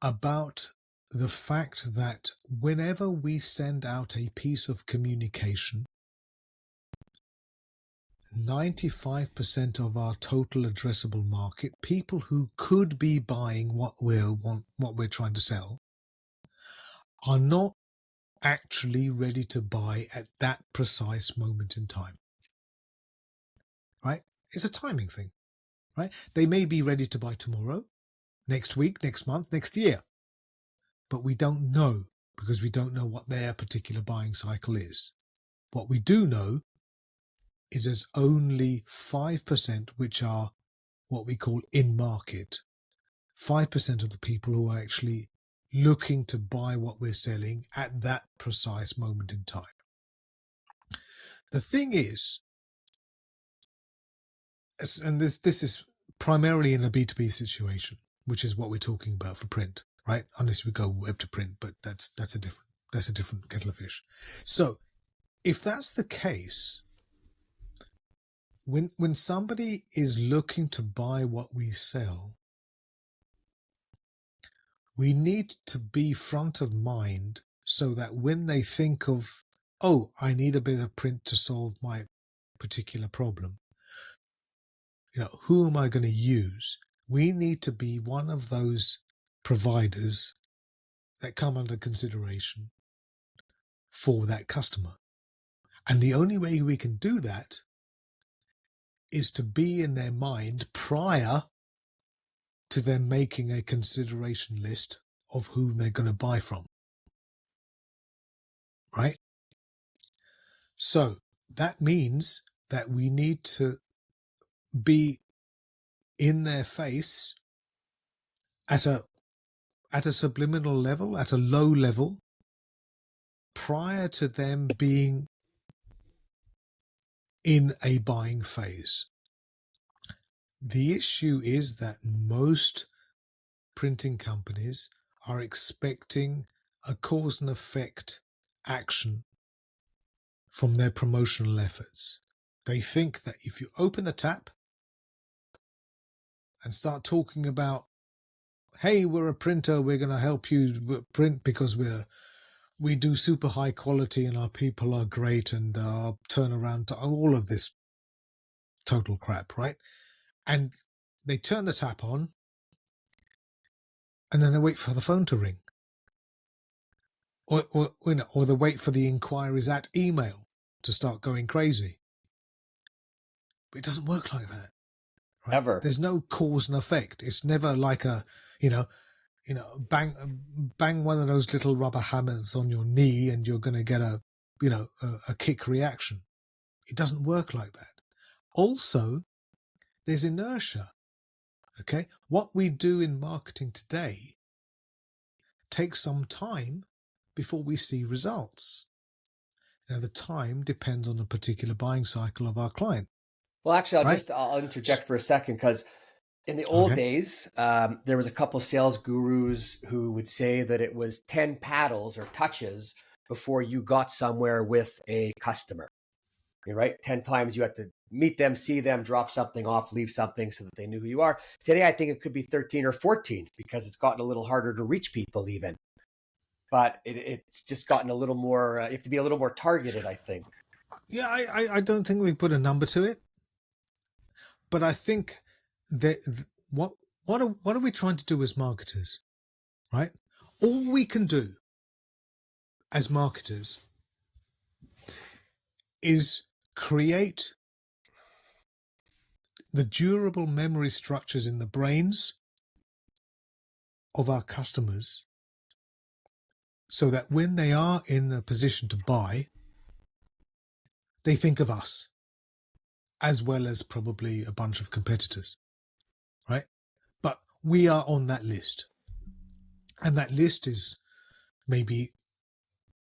about the fact that whenever we send out a piece of communication, 95% of our total addressable market, people who could be buying what we're trying to sell, are not actually ready to buy at that precise moment in time. Right? It's a timing thing, right? They may be ready to buy tomorrow, next week, next month, next year, but we don't know because we don't know what their particular buying cycle is. What we do know is there's only 5% which are what we call in market. 5% of the people who are actually looking to buy what we're selling at that precise moment in time. The thing is, and this is primarily in a B2B situation, which is what we're talking about for print, right? Unless we go web to print, but that's a different kettle of fish. So if that's the case, when somebody is looking to buy what we sell, we need to be front of mind so that when they think of, oh, I need a bit of print to solve my particular problem, who am I going to use? We need to be one of those providers that come under consideration for that customer. And the only way we can do that is to be in their mind prior to them making a consideration list of whom they're going to buy from. Right? So that means that we need to be in their face at a subliminal level, at a low level, prior to them being in a buying phase. The issue is that most printing companies are expecting a cause and effect action from their promotional efforts. They think that if you open the tap, and start talking about, hey, we're a printer, we're going to help you print because we do super high quality and our people are great and our turnaround to all of this total crap, right? And they turn the tap on and then they wait for the phone to ring. Or they wait for the inquiries at email to start going crazy. But it doesn't work like that, right? Ever. There's no cause and effect. It's never like a, bang one of those little rubber hammers on your knee and you're going to get a kick reaction. It doesn't work like that. Also, there's inertia. Okay. What we do in marketing today takes some time before we see results. Now, the time depends on the particular buying cycle of our client. Well, actually, Right? I'll interject for a second, because in the old days, there was a couple sales gurus who would say that it was 10 paddles or touches before you got somewhere with a customer. You're right. 10 times you had to meet them, see them, drop something off, leave something so that they knew who you are. Today, I think it could be 13 or 14 because it's gotten a little harder to reach people even. But it's just gotten a little more, you have to be a little more targeted, I think. Yeah, I don't think we put a number to it. But I think that what are we trying to do as marketers, right? All we can do as marketers is create the durable memory structures in the brains of our customers so that when they are in a position to buy, they think of us as well as probably a bunch of competitors, right? But we are on that list. And that list is maybe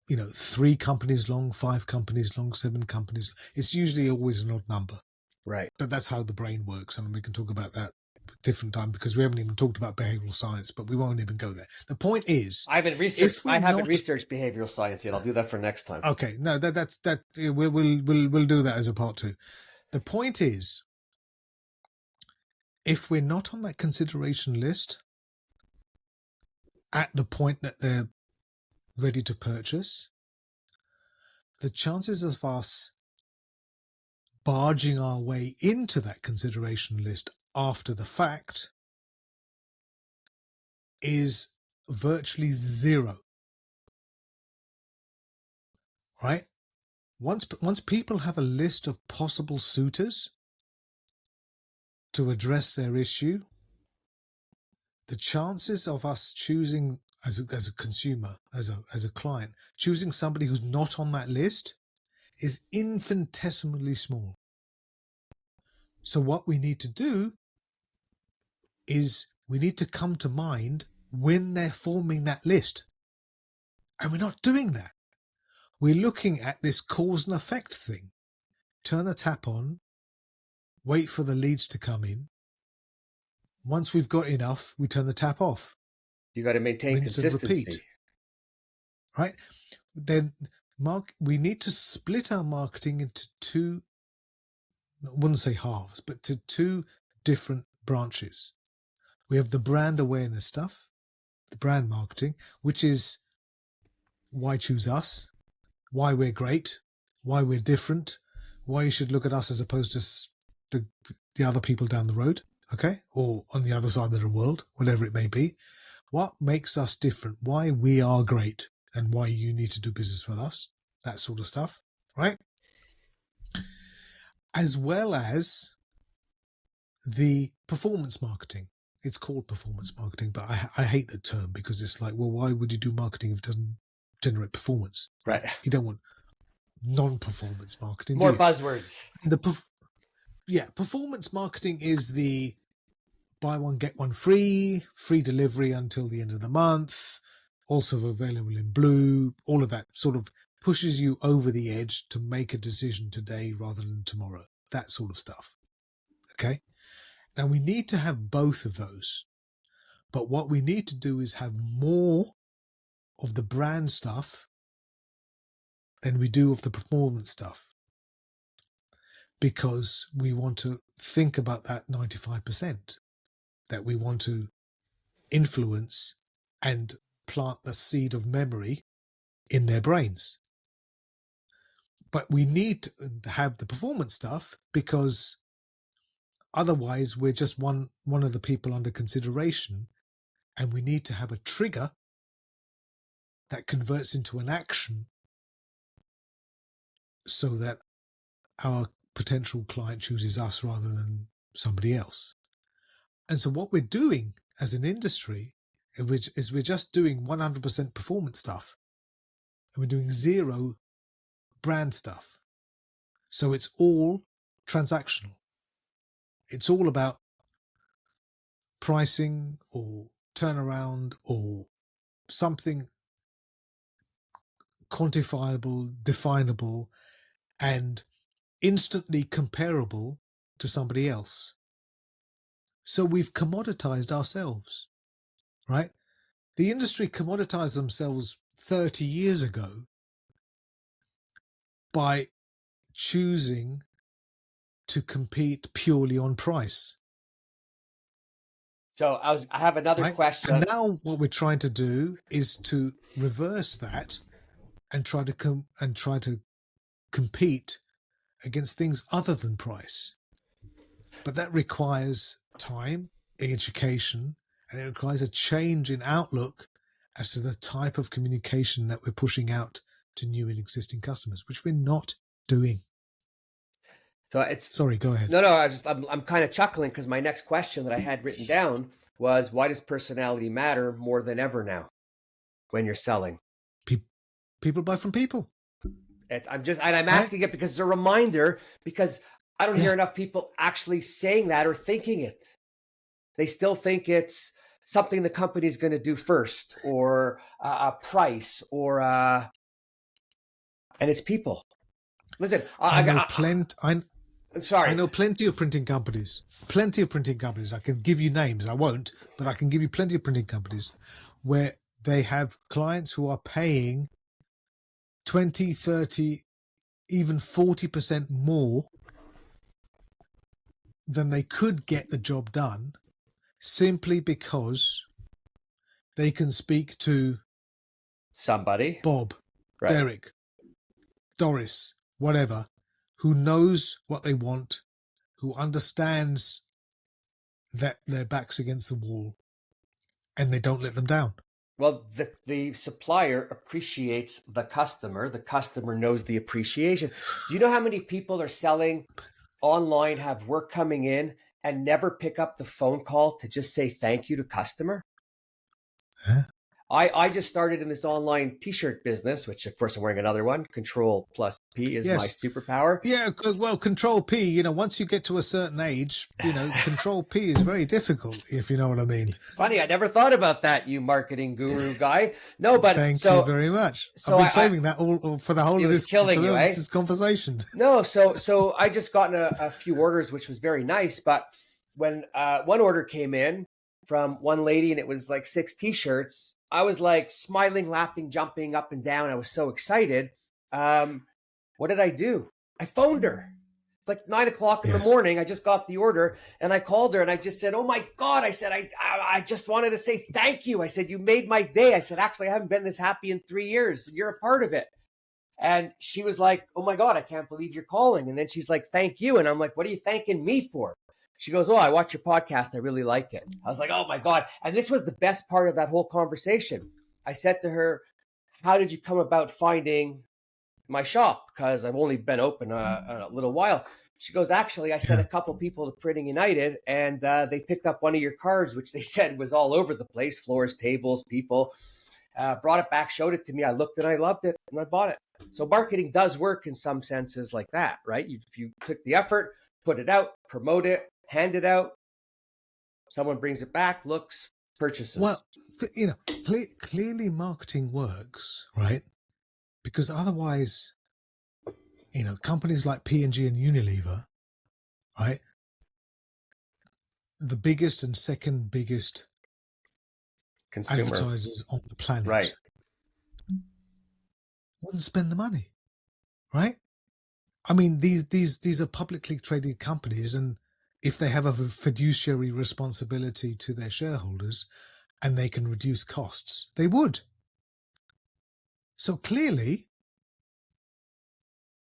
3 companies long, 5 companies long, 7 companies. It's usually always an odd number. Right. But that's how the brain works. And we can talk about that at a different time because we haven't even talked about behavioral science, but we won't even go there. The point is, I haven't researched behavioral science yet. I'll do that for next time. Okay. No, that's we'll do that as a part 2. The point is, if we're not on that consideration list at the point that they're ready to purchase, the chances of us barging our way into that consideration list after the fact is virtually zero. Right? Once people have a list of possible suitors to address their issue, the chances of us choosing as a consumer, as a client, choosing somebody who's not on that list is infinitesimally small. So what we need to do is we need to come to mind when they're forming that list. And we're not doing that. We're looking at this cause and effect thing. Turn the tap on, wait for the leads to come in. Once we've got enough, we turn the tap off. You got to maintain Rinse consistency. and repeat. Right? Then we need to split our marketing into 2, I wouldn't say halves, but to 2 different branches. We have the brand awareness stuff, the brand marketing, which is why choose us, why we're great, why we're different, why you should look at us as opposed to the other people down the road, okay? Or on the other side of the world, whatever it may be. What makes us different, why we are great, and why you need to do business with us, that sort of stuff, right? As well as the performance marketing. It's called performance marketing, but I hate the term because it's like, well, why would you do marketing if it doesn't generate performance? Right. You don't want non-performance marketing. More buzzwords. Performance marketing is the buy one, get one free delivery until the end of the month, also available in blue, all of that sort of pushes you over the edge to make a decision today rather than tomorrow, that sort of stuff. Okay? Now we need to have both of those, but what we need to do is have more of the brand stuff than we do of the performance stuff, because we want to think about that 95%. that we want to influence and plant the seed of memory in their brains. But we need to have the performance stuff, because otherwise we're just one of the people under consideration, and we need to have a trigger that converts into an action so that our potential client chooses us rather than somebody else. And so what we're doing as an industry is we're just doing 100% performance stuff, and we're doing zero brand stuff. So it's all transactional. It's all about pricing or turnaround or something quantifiable, definable, and instantly comparable to somebody else. So we've commoditized ourselves, right? The industry commoditized themselves 30 years ago by choosing to compete purely on price. So I have another right? question. And now what we're trying to do is to reverse that and try to compete against things other than price. But that requires time, education, and it requires a change in outlook as to the type of communication that we're pushing out to new and existing customers, which we're not doing. So it's Sorry, go ahead. No, I'm kind of chuckling because my next question that I had written down was, why does personality matter more than ever now when you're selling? People buy from people. I'm asking it because it's a reminder, because I don't hear enough people actually saying that or thinking it. They still think it's something the company's going to do first, or a price, or and it's people. Listen, I know plenty of printing companies. I can give you names. I won't, but I can give you plenty of printing companies where they have clients who are paying 20, 30, even 40% more than they could get the job done, simply because they can speak to somebody, Bob, right, Derek, Doris, whatever, who knows what they want, who understands that their back's against the wall, and they don't let them down. Well, the supplier appreciates the customer. The customer knows the appreciation. Do you know how many people are selling online, have work coming in, and never pick up the phone call to just say thank you to customer? Huh? I just started in this online t-shirt business, which of course I'm wearing another one. Control plus P is my superpower. Yeah, well, Control P, once you get to a certain age, Control P is very difficult, if you know what I mean. Funny, I never thought about that, you marketing guru guy. No, but Thank you very much. So I've been saving that all for the whole of this conversation. No, so I just gotten a few orders, which was very nice. But when one order came in from one lady, and it was like 6 t-shirts, I was like smiling, laughing, jumping up and down. I was so excited. What did I do? I phoned her. It's like 9:00 in the morning. I just got the order, and I called her, and I just said, "Oh my God!" I said, "I just wanted to say thank you." I said, "You made my day." I said, "Actually, I haven't been this happy in 3 years, and you're a part of it." And she was like, "Oh my God, I can't believe you're calling." And then she's like, "Thank you." And I'm like, "What are you thanking me for?" She goes, "Oh, I watch your podcast. I really like it." I was like, "Oh my God." And this was the best part of that whole conversation. I said to her, "How did you come about finding my shop? Because I've only been open a little while." She goes, "Actually, I sent a couple people to Printing United, and they picked up one of your cards, which they said was all over the place, floors, tables, people. Brought it back, showed it to me. I looked and I loved it, and I bought it." So marketing does work in some senses like that, right? If you took the effort, put it out, promote it, hand it out, someone brings it back, looks, purchases. Well, clearly marketing works, right? Because otherwise, companies like P&G and Unilever, right? The biggest and second biggest consumer advertisers on the planet, right, wouldn't spend the money, right? I mean, these are publicly traded companies, and if they have a fiduciary responsibility to their shareholders and they can reduce costs, they would. So clearly,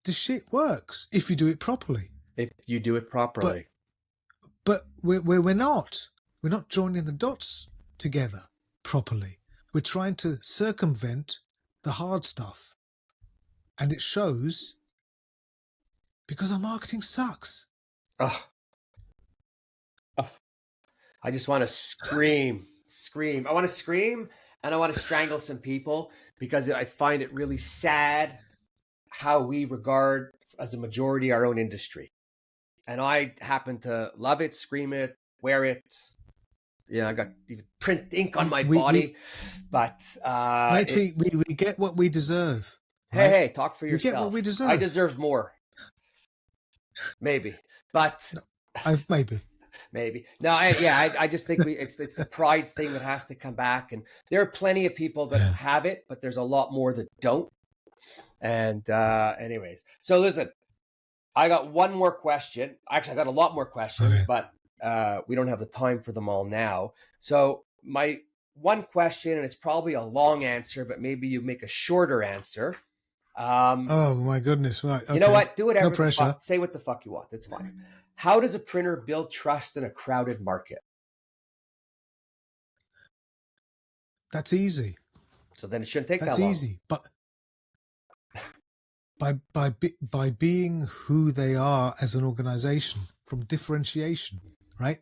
the shit works if you do it properly. If you do it properly. But we're not. We're not joining the dots together properly. We're trying to circumvent the hard stuff. And it shows because our marketing sucks. Oh. I just want to scream. I want to scream and I want to strangle some people because I find it really sad how we regard as a majority our own industry. And I happen to love it, scream it, wear it. Yeah, I got even print ink on my body. But mate, we get what we deserve. Right? Hey, talk for yourself. We get what we deserve. I deserve more. Maybe. But maybe. No, I just think it's the pride thing that has to come back. And there are plenty of people that have it, but there's a lot more that don't. And anyways, so listen, I got one more question. Actually, I got a lot more questions, but we don't have the time for them all now. So my one question, and it's probably a long answer, but maybe you make a shorter answer. Oh my goodness! Right. Okay. You know what? Do whatever. No pressure. Say what the fuck you want. That's fine. How does a printer build trust in a crowded market? That's easy. So then it shouldn't take that long. That's easy, but by being who they are as an organization, from differentiation, right?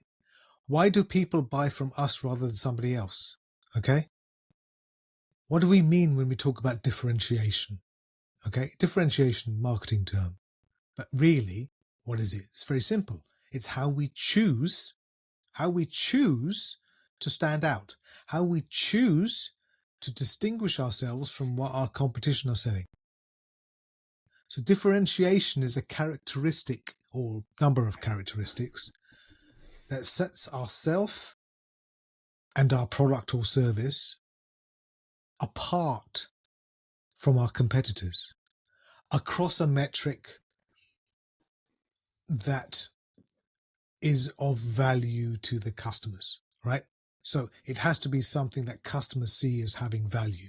Why do people buy from us rather than somebody else? Okay. What do we mean when we talk about differentiation? Okay, differentiation, marketing term. But really, what is it? It's very simple. It's how we choose to stand out, how we choose to distinguish ourselves from what our competition are selling. So differentiation is a characteristic or number of characteristics that sets ourself and our product or service apart from our competitors across a metric that is of value to the customers, right? So it has to be something that customers see as having value,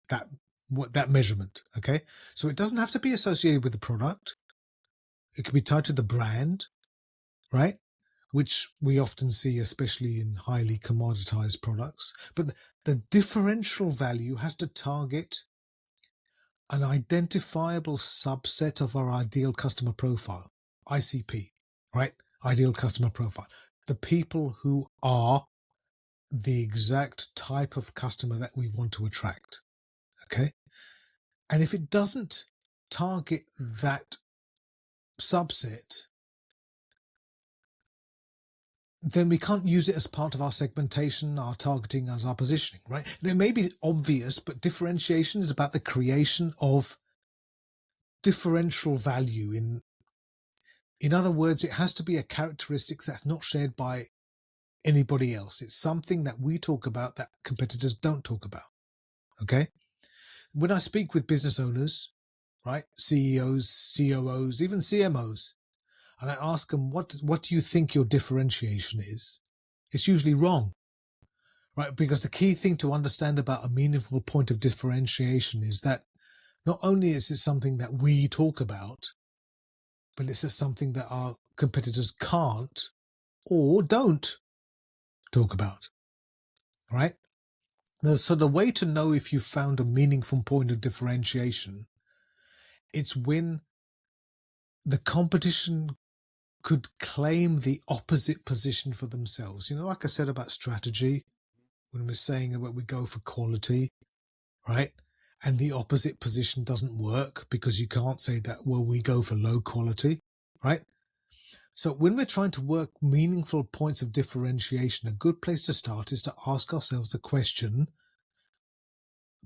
that measurement, okay? So it doesn't have to be associated with the product. It can be tied to the brand, right? Which we often see, especially in highly commoditized products. But the differential value has to target an identifiable subset of our ideal customer profile, ICP, right? Ideal customer profile. The people who are the exact type of customer that we want to attract, okay? And if it doesn't target that subset, then we can't use it as part of our segmentation, our targeting, as our positioning, right? And it may be obvious, but differentiation is about the creation of differential value. In other words, it has to be a characteristic that's not shared by anybody else. It's something that we talk about that competitors don't talk about, okay? When I speak with business owners, right, CEOs, COOs, even CMOs, and I ask them, what do you think your differentiation is? It's usually wrong, right? Because the key thing to understand about a meaningful point of differentiation is that not only is it something that we talk about, but it's just something that our competitors can't or don't talk about, right? So the way to know if you found a meaningful point of differentiation, it's when the competition could claim the opposite position for themselves. You know, like I said about strategy, when we're saying about we go for quality, right? And the opposite position doesn't work because you can't say that, well, we go for low quality, right? So when we're trying to work meaningful points of differentiation, a good place to start is to ask ourselves the question,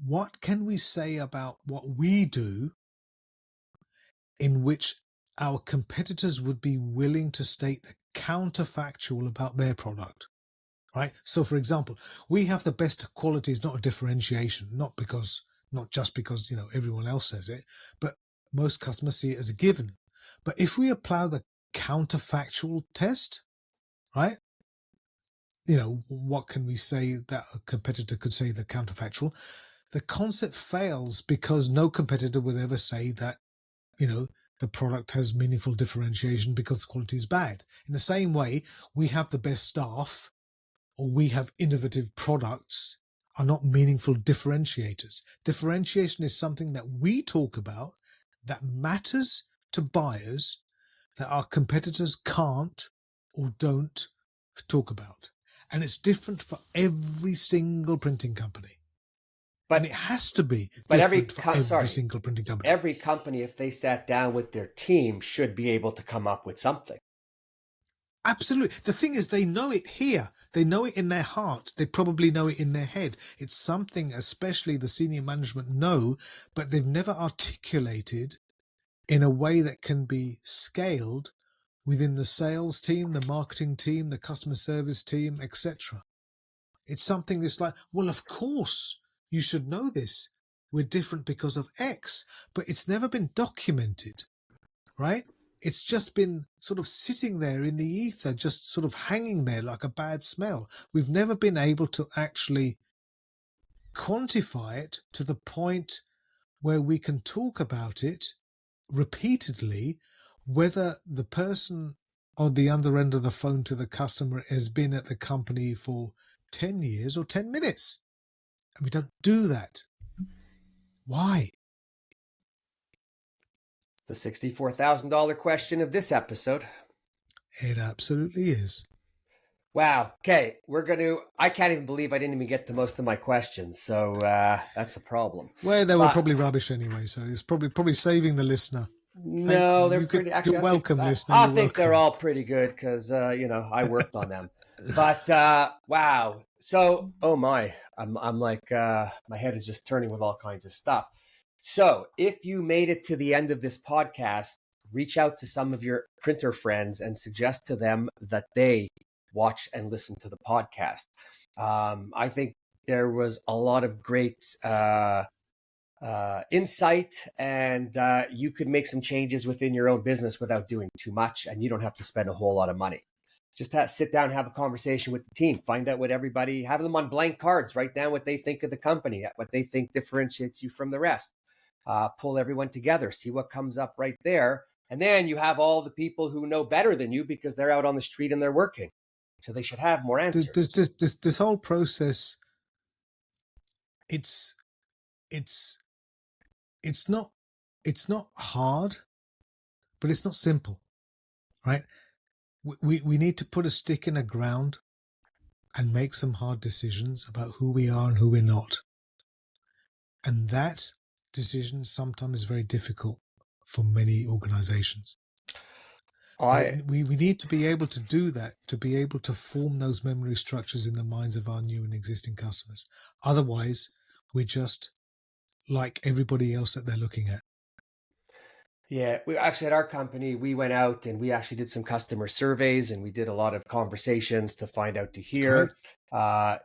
what can we say about what we do in which our competitors would be willing to state the counterfactual about their product, right? So for example, we have the best qualities, not a differentiation, not just because, you know, everyone else says it, but most customers see it as a given. But if we apply the counterfactual test, right? What can we say that a competitor could say the counterfactual? The concept fails because no competitor would ever say that, the product has meaningful differentiation because quality is bad. In the same way, we have the best staff or we have innovative products are not meaningful differentiators. Differentiation is something that we talk about that matters to buyers that our competitors can't or don't talk about. And it's different for every single printing company. And it has to be different for every single printing company. Every company, if they sat down with their team, should be able to come up with something. Absolutely. The thing is, they know it here. They know it in their heart. They probably know it in their head. It's something, especially the senior management know, but they've never articulated in a way that can be scaled within the sales team, the marketing team, the customer service team, etc. It's something that's like, well, of course you should know this. We're different because of X, but it's never been documented, right? It's just been sort of sitting there in the ether, just sort of hanging there like a bad smell. We've never been able to actually quantify it to the point where we can talk about it repeatedly, whether the person on the other end of the phone to the customer has been at the company for 10 years or 10 minutes. And we don't do that. Why? The $64,000 question of this episode. It absolutely is. Wow. Okay. I can't even believe I didn't even get to most of my questions. So that's a problem. Well, they were probably rubbish anyway. So it's probably saving the listener. No, they're pretty. Actually, you're welcome, listener. I think they're all pretty good because I worked on them. But wow. So oh my, I'm like my head is just turning with all kinds of stuff. So if you made it to the end of this podcast, reach out to some of your printer friends and suggest to them that they watch and listen to the podcast. I think there was a lot of great insight, and you could make some changes within your own business without doing too much, and you don't have to spend a whole lot of money. Just sit down, have a conversation with the team, find out what everybody, have them on blank cards, write down what they think of the company, what they think differentiates you from the rest. Pull everyone together, see what comes up right there. And then you have all the people who know better than you because they're out on the street and they're working. So they should have more answers. This whole process, it's not hard, but it's not simple, right? We need to put a stick in the ground and make some hard decisions about who we are and who we're not. And that decision sometimes is very difficult for many organizations. We need to be able to do that, to be able to form those memory structures in the minds of our new and existing customers. Otherwise, we're just like everybody else that they're looking at. Yeah, we actually at our company, we went out and we actually did some customer surveys and we did a lot of conversations to find out to hear.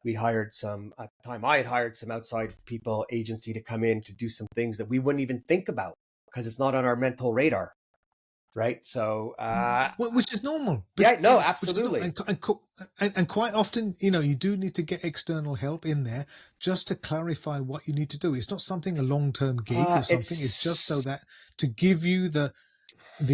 We hired some, at the time I had hired some outside people, agency to come in to do some things that we wouldn't even think about because it's not on our mental radar. Right. So, which is normal. Yeah, no, absolutely. And quite often, you do need to get external help in there just to clarify what you need to do. It's not something a long-term gig or something. It's just so that to give you the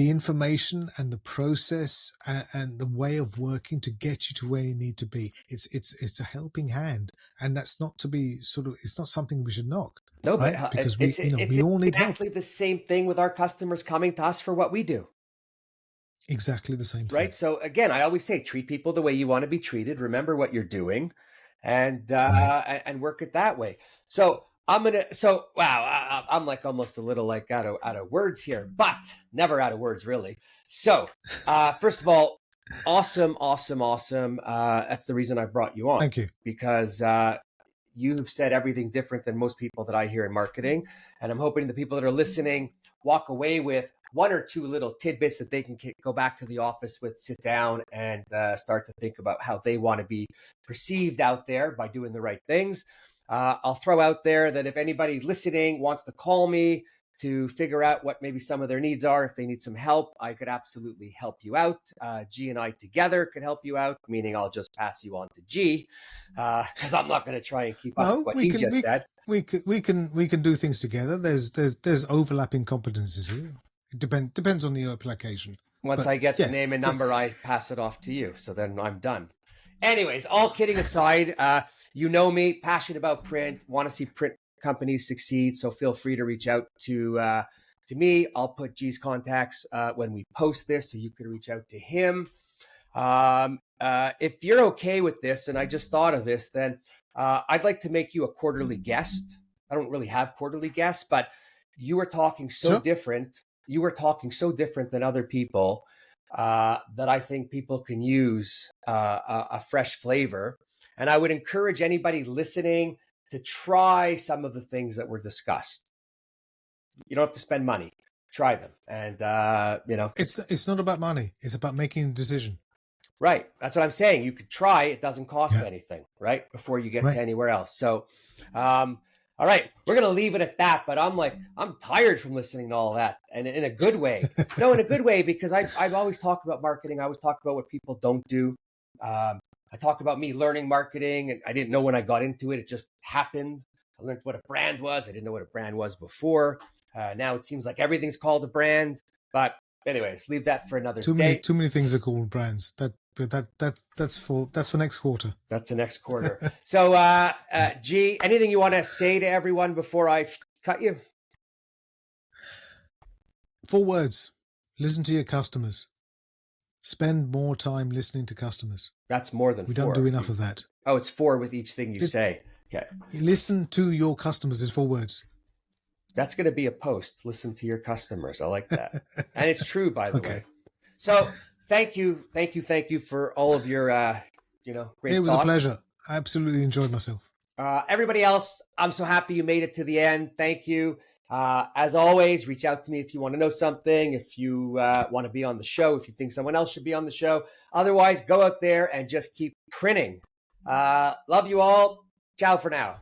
information and the process and the way of working to get you to where you need to be. It's a helping hand, and that's not to be it's not something we should knock. No, right? But because we all need help. Exactly the same thing with our customers coming to us for what we do. Exactly the same thing. Right. So again, I always say, treat people the way you want to be treated. Remember what you're doing, and work it that way. So I'm like almost a little like out of words here, but never out of words really. So first of all, awesome. That's the reason I brought you on. Thank you. Because you've said everything different than most people that I hear in marketing. And I'm hoping the people that are listening walk away with one or two little tidbits that they can go back to the office with, sit down and start to think about how they want to be perceived out there by doing the right things. I'll throw out there that if anybody listening wants to call me to figure out what maybe some of their needs are. If they need some help, I could absolutely help you out. G and I together could help you out, meaning I'll just pass you on to G, because I'm not going to try and keep up with No, what he just said. we can do things together. There's overlapping competencies here. It depends on the application. Once But I get yeah, the name and number, I pass it off to you. So then I'm done. Anyways, all kidding aside, you know me, passionate about print, want to see print companies succeed. So feel free to reach out to me. I'll put G's contacts when we post this, so you can reach out to him. If you're okay with this, and I just thought of this, then I'd like to make you a quarterly guest. I don't really have quarterly guests, but you were talking so Sure. different. You were talking so different than other people that I think people can use a fresh flavor. And I would encourage anybody listening to try some of the things that were discussed. You don't have to spend money. Try them. And, It's not about money. It's about making a decision. Right. That's what I'm saying. You could try. It doesn't cost Yeah. anything, right? Before you get Right. to anywhere else. So, all right, we're going to leave it at that. But I'm tired from listening to all that, and in a good way. No, in a good way, because I've always talked about marketing. I always talk about what people don't do. I talk about me learning marketing, and I didn't know when I got into it. It just happened. I learned what a brand was. I didn't know what a brand was before. Now it seems like everything's called a brand. But anyways, leave that for another day. Too many things are called brands. That's for next quarter. That's the next quarter. So, G, anything you want to say to everyone before I cut you? 4 words. Listen to your customers. Spend more time listening to customers. That's more than 4. We don't do enough of that. Oh, it's 4 with each thing you say. Okay. Listen to your customers is 4 words. That's going to be a post. Listen to your customers. I like that. And it's true, by the Okay. way. So thank you for all of your, great It was thoughts. a pleasure. I absolutely enjoyed myself. Everybody else, I'm so happy you made it to the end. Thank you. As always, reach out to me if you want to know something, if you want to be on the show, if you think someone else should be on the show. Otherwise, go out there and just keep printing. Love you all. Ciao for now.